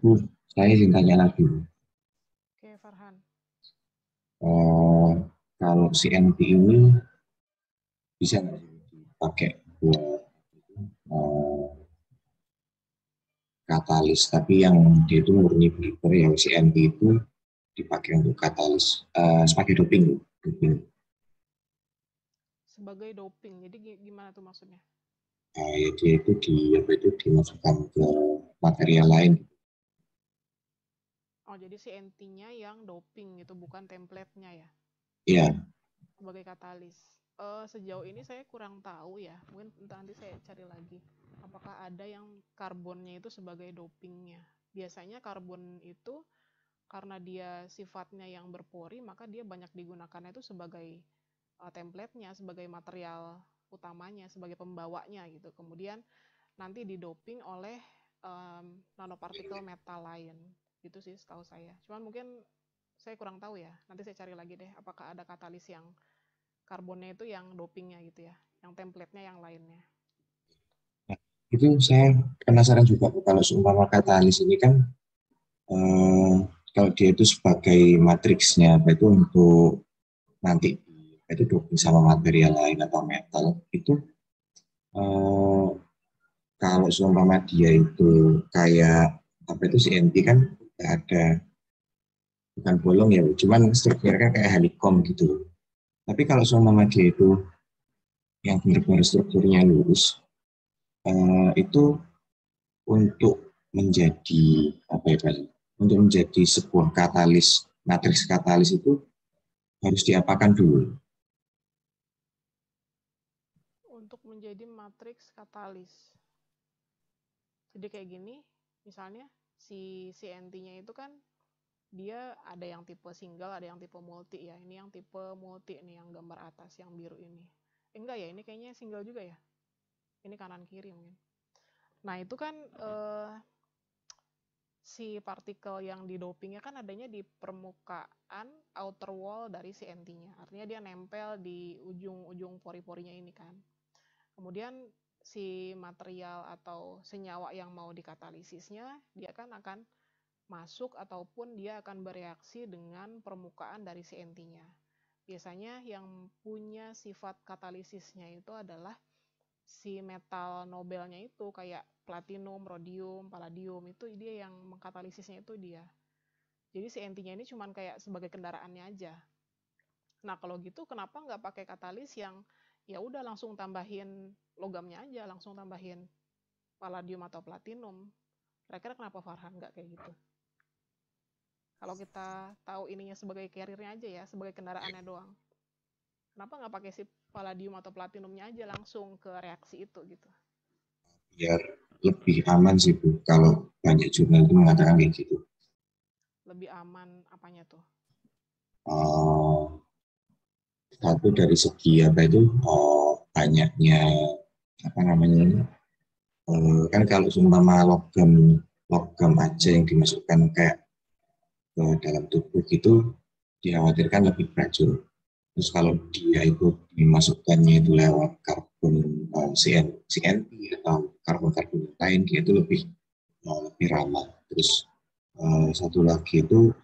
Bu, saya ingin tanya lagi. Oke, Farhan. Kalau CNT ini bisa nggak dipakai buat katalis, tapi yang dia itu murni fiber yang CNT itu dipakai untuk katalis sebagai doping. Sebagai doping. Jadi gimana tuh maksudnya? Ya dia itu dimasukkan ke material lain. Oh, jadi CNT-nya yang doping itu bukan template-nya ya? Iya. Sebagai katalis. Sejauh ini saya kurang tahu ya. Mungkin nanti saya cari lagi. Apakah ada yang karbonnya itu sebagai dopingnya? Biasanya karbon itu karena dia sifatnya yang berpori, maka dia banyak digunakannya itu sebagai template-nya, sebagai material utamanya, sebagai pembawanya gitu. Kemudian nanti didoping oleh nanopartikel metal lain. Gitu sih setahu saya. Cuman mungkin saya kurang tahu ya. Nanti saya cari lagi deh apakah ada katalis yang karbonnya itu yang dopingnya gitu ya. Yang template-nya yang lainnya. Nah, itu saya penasaran juga kalau seumpama katalis ini kan kalau dia itu sebagai matriksnya itu untuk nanti itu doping sama material lain atau metal itu kalau seumpama dia itu kayak apa itu CNT kan ada bukan bolong ya, cuman strukturnya kayak honeycomb gitu. Tapi kalau seumpama dia itu yang benar-benar strukturnya lurus, itu untuk menjadi apa ya Pak? Untuk menjadi sebuah katalis, matriks katalis itu harus diapakan dulu? Untuk menjadi matriks katalis. Jadi kayak gini, misalnya si CNT-nya itu kan dia ada yang tipe single, ada yang tipe multi ya. Ini yang tipe multi nih, yang gambar atas, yang biru ini. Enggak ya, ini kayaknya single juga ya. Ini kanan kiri mungkin. Nah itu kan si partikel yang didopingnya kan adanya di permukaan outer wall dari CNT-nya. Artinya dia nempel di ujung-ujung pori-porinya ini kan. Kemudian si material atau senyawa yang mau dikatalisisnya, dia kan akan masuk ataupun dia akan bereaksi dengan permukaan dari CNT-nya. Biasanya yang punya sifat katalisisnya itu adalah si metal nobelnya itu kayak platinum, rhodium, palladium, itu dia yang mengkatalisisnya itu dia. Jadi CNT-nya ini cuma kayak sebagai kendaraannya aja. Nah kalau gitu kenapa nggak pakai katalis yang ya udah langsung tambahin logamnya aja, langsung tambahin palladium atau platinum? Kira-kira kenapa Farhan nggak kayak gitu? Kalau kita tahu ininya sebagai carrier-nya aja ya, sebagai kendaraannya doang. Kenapa nggak pakai si palladium atau platinumnya aja langsung ke reaksi itu gitu? Biar lebih aman sih Bu, kalau banyak jurnal itu mengatakan kayak gitu. Lebih aman apanya tuh? Satu dari segi apa itu banyaknya apa namanya kan kalau seumpama logam logam aja yang dimasukkan kayak ke dalam tubuh itu dikhawatirkan lebih beracun. Terus kalau dia itu dimasukkannya itu lewat karbon CNT atau karbon-karbon lain, dia itu lebih ramah. Terus satu lagi itu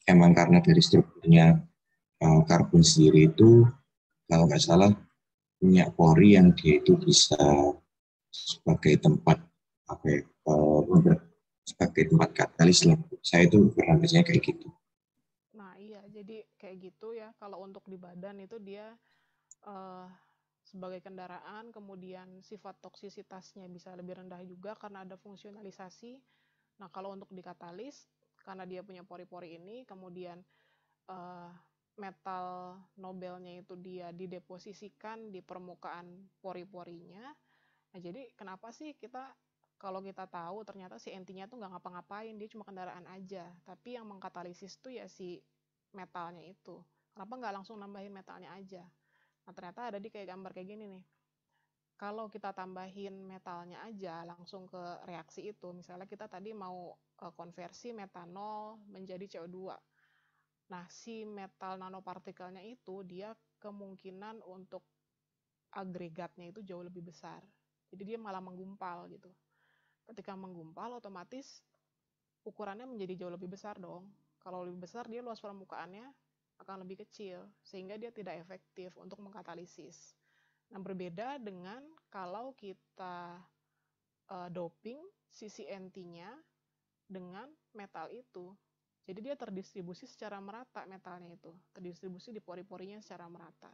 emang karena dari strukturnya karbon sendiri itu kalau nggak salah punya pori yang dia itu bisa sebagai tempat apa ya, sebagai tempat katalis lah. Saya itu pernah bacanya kayak gitu. Nah iya, jadi kayak gitu ya. Kalau untuk di badan itu dia uh, sebagai kendaraan, kemudian sifat toksisitasnya bisa lebih rendah juga karena ada fungsionalisasi. Nah kalau untuk di katalis, karena dia punya pori-pori ini, kemudian uh, metal nobelnya itu dia dideposisikan di permukaan pori-porinya. Nah jadi kenapa sih kalau kita tahu ternyata si NT-nya tuh nggak ngapa-ngapain, dia cuma kendaraan aja. Tapi yang mengkatalisis tuh ya si metalnya itu. Kenapa nggak langsung nambahin metalnya aja? Nah ternyata ada di kayak gambar kayak gini nih. Kalau kita tambahin metalnya aja langsung ke reaksi itu, misalnya kita tadi mau konversi metanol menjadi CO2. Nah si metal nanopartikelnya itu dia kemungkinan untuk agregatnya itu jauh lebih besar. Jadi dia malah menggumpal gitu. Ketika menggumpal otomatis ukurannya menjadi jauh lebih besar dong. Kalau lebih besar dia luas permukaannya akan lebih kecil sehingga dia tidak efektif untuk mengkatalisis. Nah, berbeda dengan kalau kita doping si CNT-nya dengan metal itu. Jadi dia terdistribusi secara merata metalnya itu, terdistribusi di pori-porinya secara merata.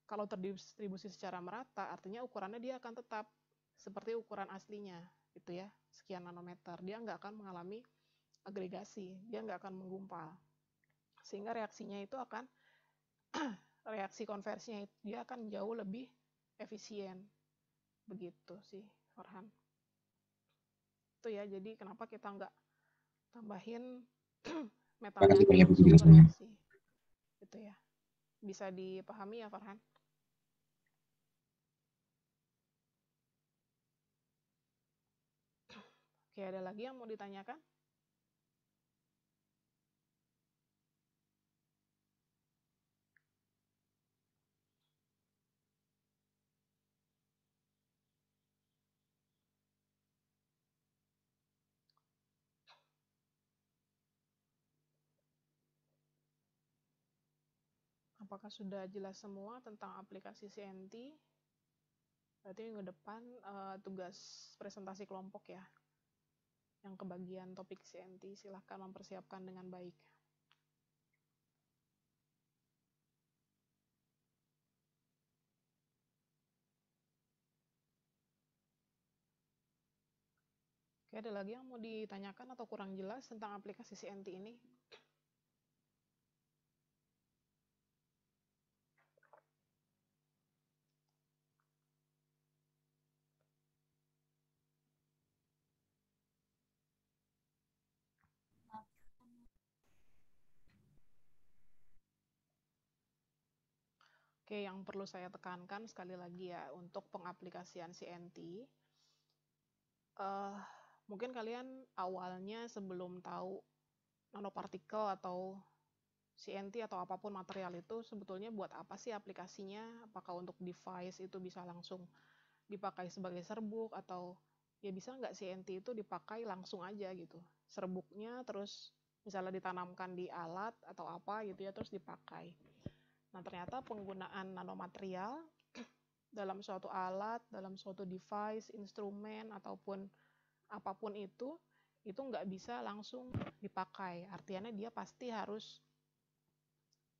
Kalau terdistribusi secara merata, artinya ukurannya dia akan tetap seperti ukuran aslinya, gitu ya, sekian nanometer. Dia nggak akan mengalami agregasi, dia nggak akan menggumpal. Sehingga reaksinya itu akan, reaksi konversinya dia akan jauh lebih efisien. Begitu sih, Farhan. Itu ya, jadi kenapa kita nggak tambahin metalnya Makasih aja banyak langsung ke penjelasannya. reaksi. Gitu ya. Bisa dipahami ya, Farhan? Oke, ada lagi yang mau ditanyakan? Apakah sudah jelas semua tentang aplikasi CNT? Berarti minggu depan tugas presentasi kelompok ya. Yang kebagian topik CNT, silahkan mempersiapkan dengan baik. Oke, ada lagi yang mau ditanyakan atau kurang jelas tentang aplikasi CNT ini? Oke, yang perlu saya tekankan sekali lagi ya, untuk pengaplikasian CNT, mungkin kalian awalnya sebelum tahu nanopartikel atau CNT atau apapun material itu sebetulnya buat apa sih aplikasinya? Apakah untuk device itu bisa langsung dipakai sebagai serbuk, atau ya bisa nggak CNT itu dipakai langsung aja gitu, serbuknya terus misalnya ditanamkan di alat atau apa gitu ya, terus dipakai. Nah, ternyata penggunaan nanomaterial dalam suatu alat, dalam suatu device, instrumen, ataupun apapun itu nggak bisa langsung dipakai. Artinya dia pasti harus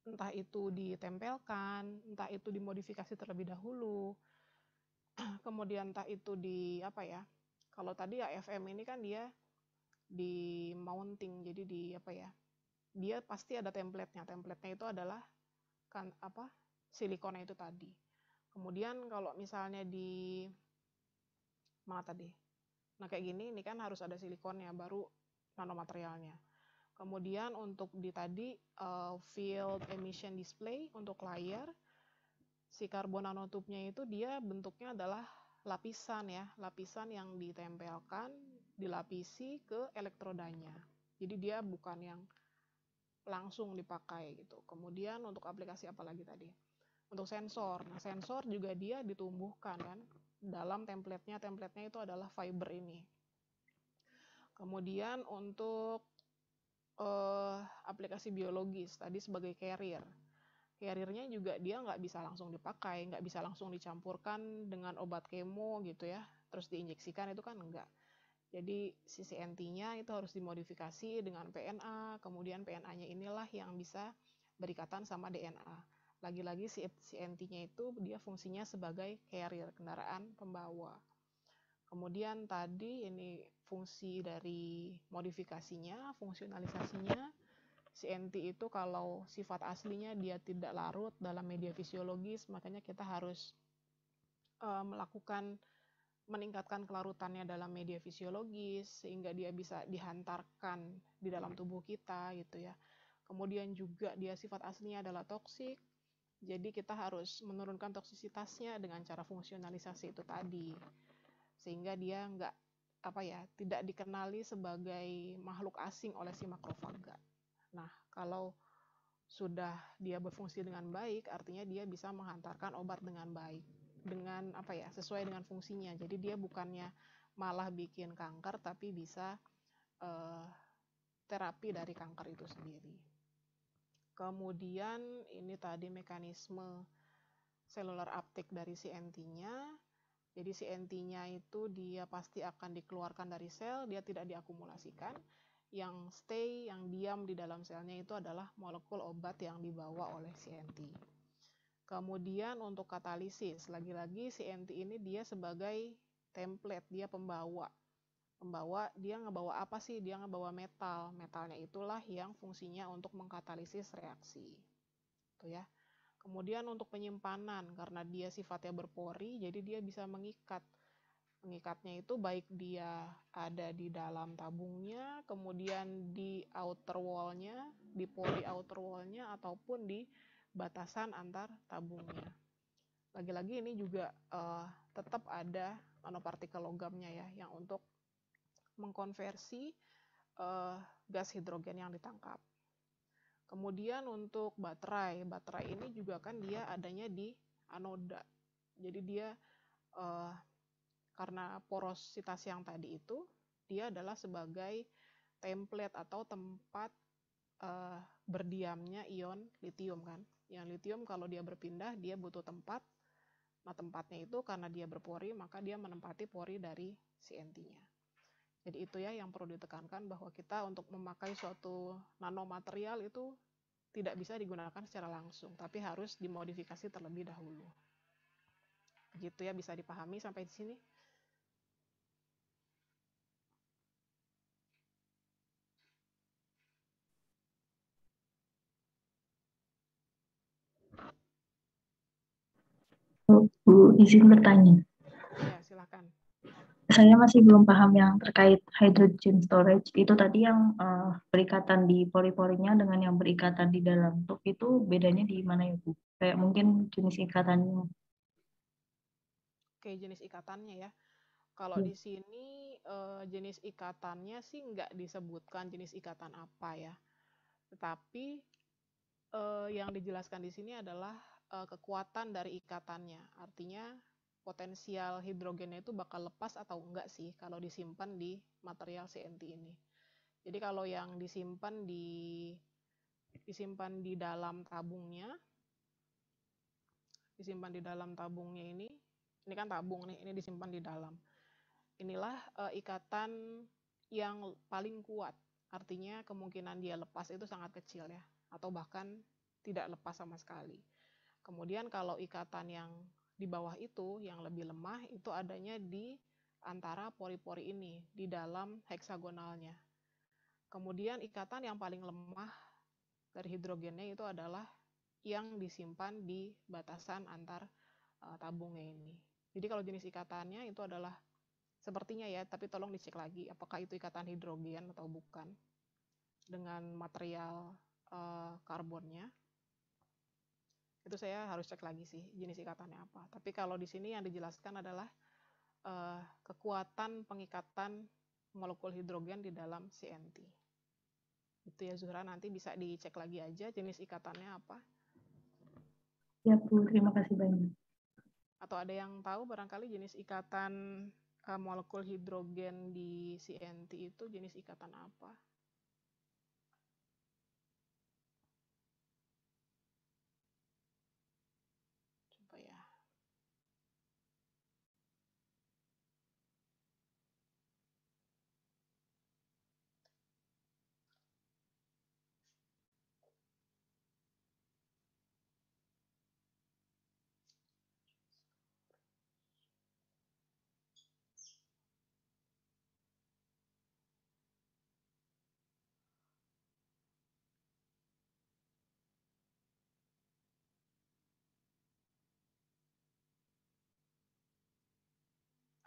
entah itu ditempelkan, entah itu dimodifikasi terlebih dahulu, kemudian entah itu di apa ya, kalau tadi AFM ini kan dia di mounting, jadi di apa ya, dia pasti ada templatenya itu adalah kan apa, silikonnya itu tadi. Kemudian kalau misalnya di mana tadi, nah kayak gini, ini kan harus ada silikonnya baru nanomaterialnya. Kemudian untuk di tadi field emission display untuk layar, si karbon nanotube-nya itu dia bentuknya adalah lapisan ya, lapisan yang ditempelkan, dilapisi ke elektrodanya. Jadi dia bukan yang langsung dipakai gitu. Kemudian untuk aplikasi apa lagi tadi? Untuk sensor. Nah, sensor juga dia ditumbuhkan kan dalam templatenya itu adalah fiber ini. Kemudian untuk aplikasi biologis tadi sebagai carrier. Carriernya juga dia nggak bisa langsung dipakai, nggak bisa langsung dicampurkan dengan obat kemo gitu ya, terus diinjeksikan, itu kan enggak. Jadi si CNT-nya itu harus dimodifikasi dengan PNA, kemudian PNA-nya inilah yang bisa berikatan sama DNA. Lagi-lagi si CNT-nya itu dia fungsinya sebagai carrier, kendaraan pembawa. Kemudian tadi ini fungsi dari modifikasinya, fungsionalisasinya. CNT itu kalau sifat aslinya dia tidak larut dalam media fisiologis, makanya kita harus meningkatkan kelarutannya dalam media fisiologis sehingga dia bisa dihantarkan di dalam tubuh kita gitu ya. Kemudian juga dia sifat aslinya adalah toksik, jadi kita harus menurunkan toksisitasnya dengan cara fungsionalisasi itu tadi, sehingga dia nggak tidak dikenali sebagai makhluk asing oleh si makrofaga. Nah, kalau sudah dia berfungsi dengan baik, artinya dia bisa menghantarkan obat dengan baik, dengan sesuai dengan fungsinya. Jadi dia bukannya malah bikin kanker, tapi bisa terapi dari kanker itu sendiri. Kemudian ini tadi mekanisme cellular uptake dari CNT-nya. Jadi CNT-nya itu dia pasti akan dikeluarkan dari sel, dia tidak diakumulasikan. Yang stay, yang diam di dalam selnya itu adalah molekul obat yang dibawa oleh CNT. Kemudian untuk katalisis, lagi-lagi CNT ini dia sebagai template, dia pembawa. Dia ngebawa apa sih? Dia ngebawa metal. Metalnya itulah yang fungsinya untuk mengkatalisis reaksi. Itu ya. Kemudian untuk penyimpanan, karena dia sifatnya berpori, jadi dia bisa mengikat. Mengikatnya itu baik dia ada di dalam tabungnya, kemudian di outer wall-nya, di pori outer wall-nya, ataupun di batasan antar tabungnya. Lagi-lagi ini juga tetap ada nanopartikel logamnya ya, yang untuk mengkonversi gas hidrogen yang ditangkap. Kemudian untuk baterai ini juga kan dia adanya di anoda. Jadi dia karena porositas yang tadi itu, dia adalah sebagai template atau tempat berdiamnya ion litium kan. Ion litium kalau dia berpindah, dia butuh tempat. Nah tempatnya itu karena dia berpori, maka dia menempati pori dari CNT-nya. Jadi itu ya yang perlu ditekankan, bahwa kita untuk memakai suatu nanomaterial itu tidak bisa digunakan secara langsung, tapi harus dimodifikasi terlebih dahulu. Begitu ya, bisa dipahami sampai di sini? Bu, izin bertanya. Ya, silakan. Saya masih belum paham yang terkait hydrogen storage. Itu tadi yang berikatan di pori-porinya dengan yang berikatan di dalam tub itu bedanya di mana ya, Bu? Kayak mungkin jenis ikatannya. Oke, jenis ikatannya ya. Kalau di sini jenis ikatannya sih nggak disebutkan jenis ikatan apa ya. Tetapi yang dijelaskan di sini adalah kekuatan dari ikatannya. Artinya potensial hidrogennya itu bakal lepas atau enggak sih kalau disimpan di material CNT ini. Jadi kalau yang disimpan di dalam tabungnya, ini kan tabung nih, ini disimpan di dalam. Inilah ikatan yang paling kuat. Artinya kemungkinan dia lepas itu sangat kecil ya, atau bahkan tidak lepas sama sekali. Kemudian kalau ikatan yang di bawah itu, yang lebih lemah, itu adanya di antara pori-pori ini, di dalam heksagonalnya. Kemudian ikatan yang paling lemah dari hidrogennya itu adalah yang disimpan di batasan antar tabungnya ini. Jadi kalau jenis ikatannya itu adalah sepertinya ya, tapi tolong dicek lagi apakah itu ikatan hidrogen atau bukan dengan material karbonnya. Itu saya harus cek lagi sih jenis ikatannya apa. Tapi kalau di sini yang dijelaskan adalah kekuatan pengikatan molekul hidrogen di dalam CNT. Itu ya Zuhra, nanti bisa dicek lagi aja jenis ikatannya apa. Ya Bu, terima kasih banyak. Atau ada yang tahu barangkali jenis ikatan molekul hidrogen di CNT itu jenis ikatan apa? Coba ya.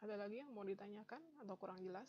Ada lagi yang mau ditanyakan atau kurang jelas?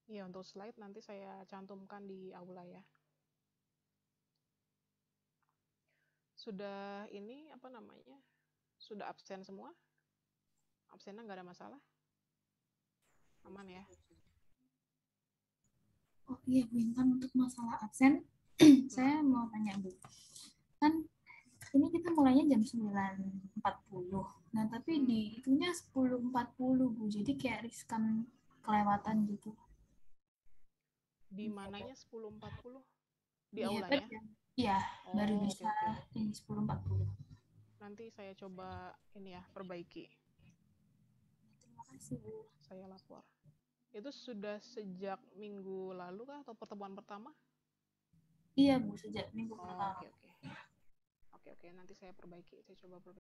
Iya, untuk slide nanti saya cantumkan di aula ya. Sudah ini apa namanya? Sudah absen semua? Absennya nggak ada masalah? Aman ya? Oh iya Bu Intan, untuk masalah absen, saya mau tanya Bu. Kan ini kita mulainya jam 9.40. Nah, tapi di itunya 10.40 Bu. Jadi kayak riskan kelewatan gitu. Di mananya 10.40? Di Iya, aulanya? Iya, baru Oh, bisa oke. di 10.40. Nanti saya coba ini ya, perbaiki. Terima kasih Bu. Saya lapor. Itu sudah sejak minggu lalu kah atau pertemuan pertama? Iya Bu, sejak minggu Oh, pertama. oke. Oke, nanti saya perbaiki. Saya coba perbaiki.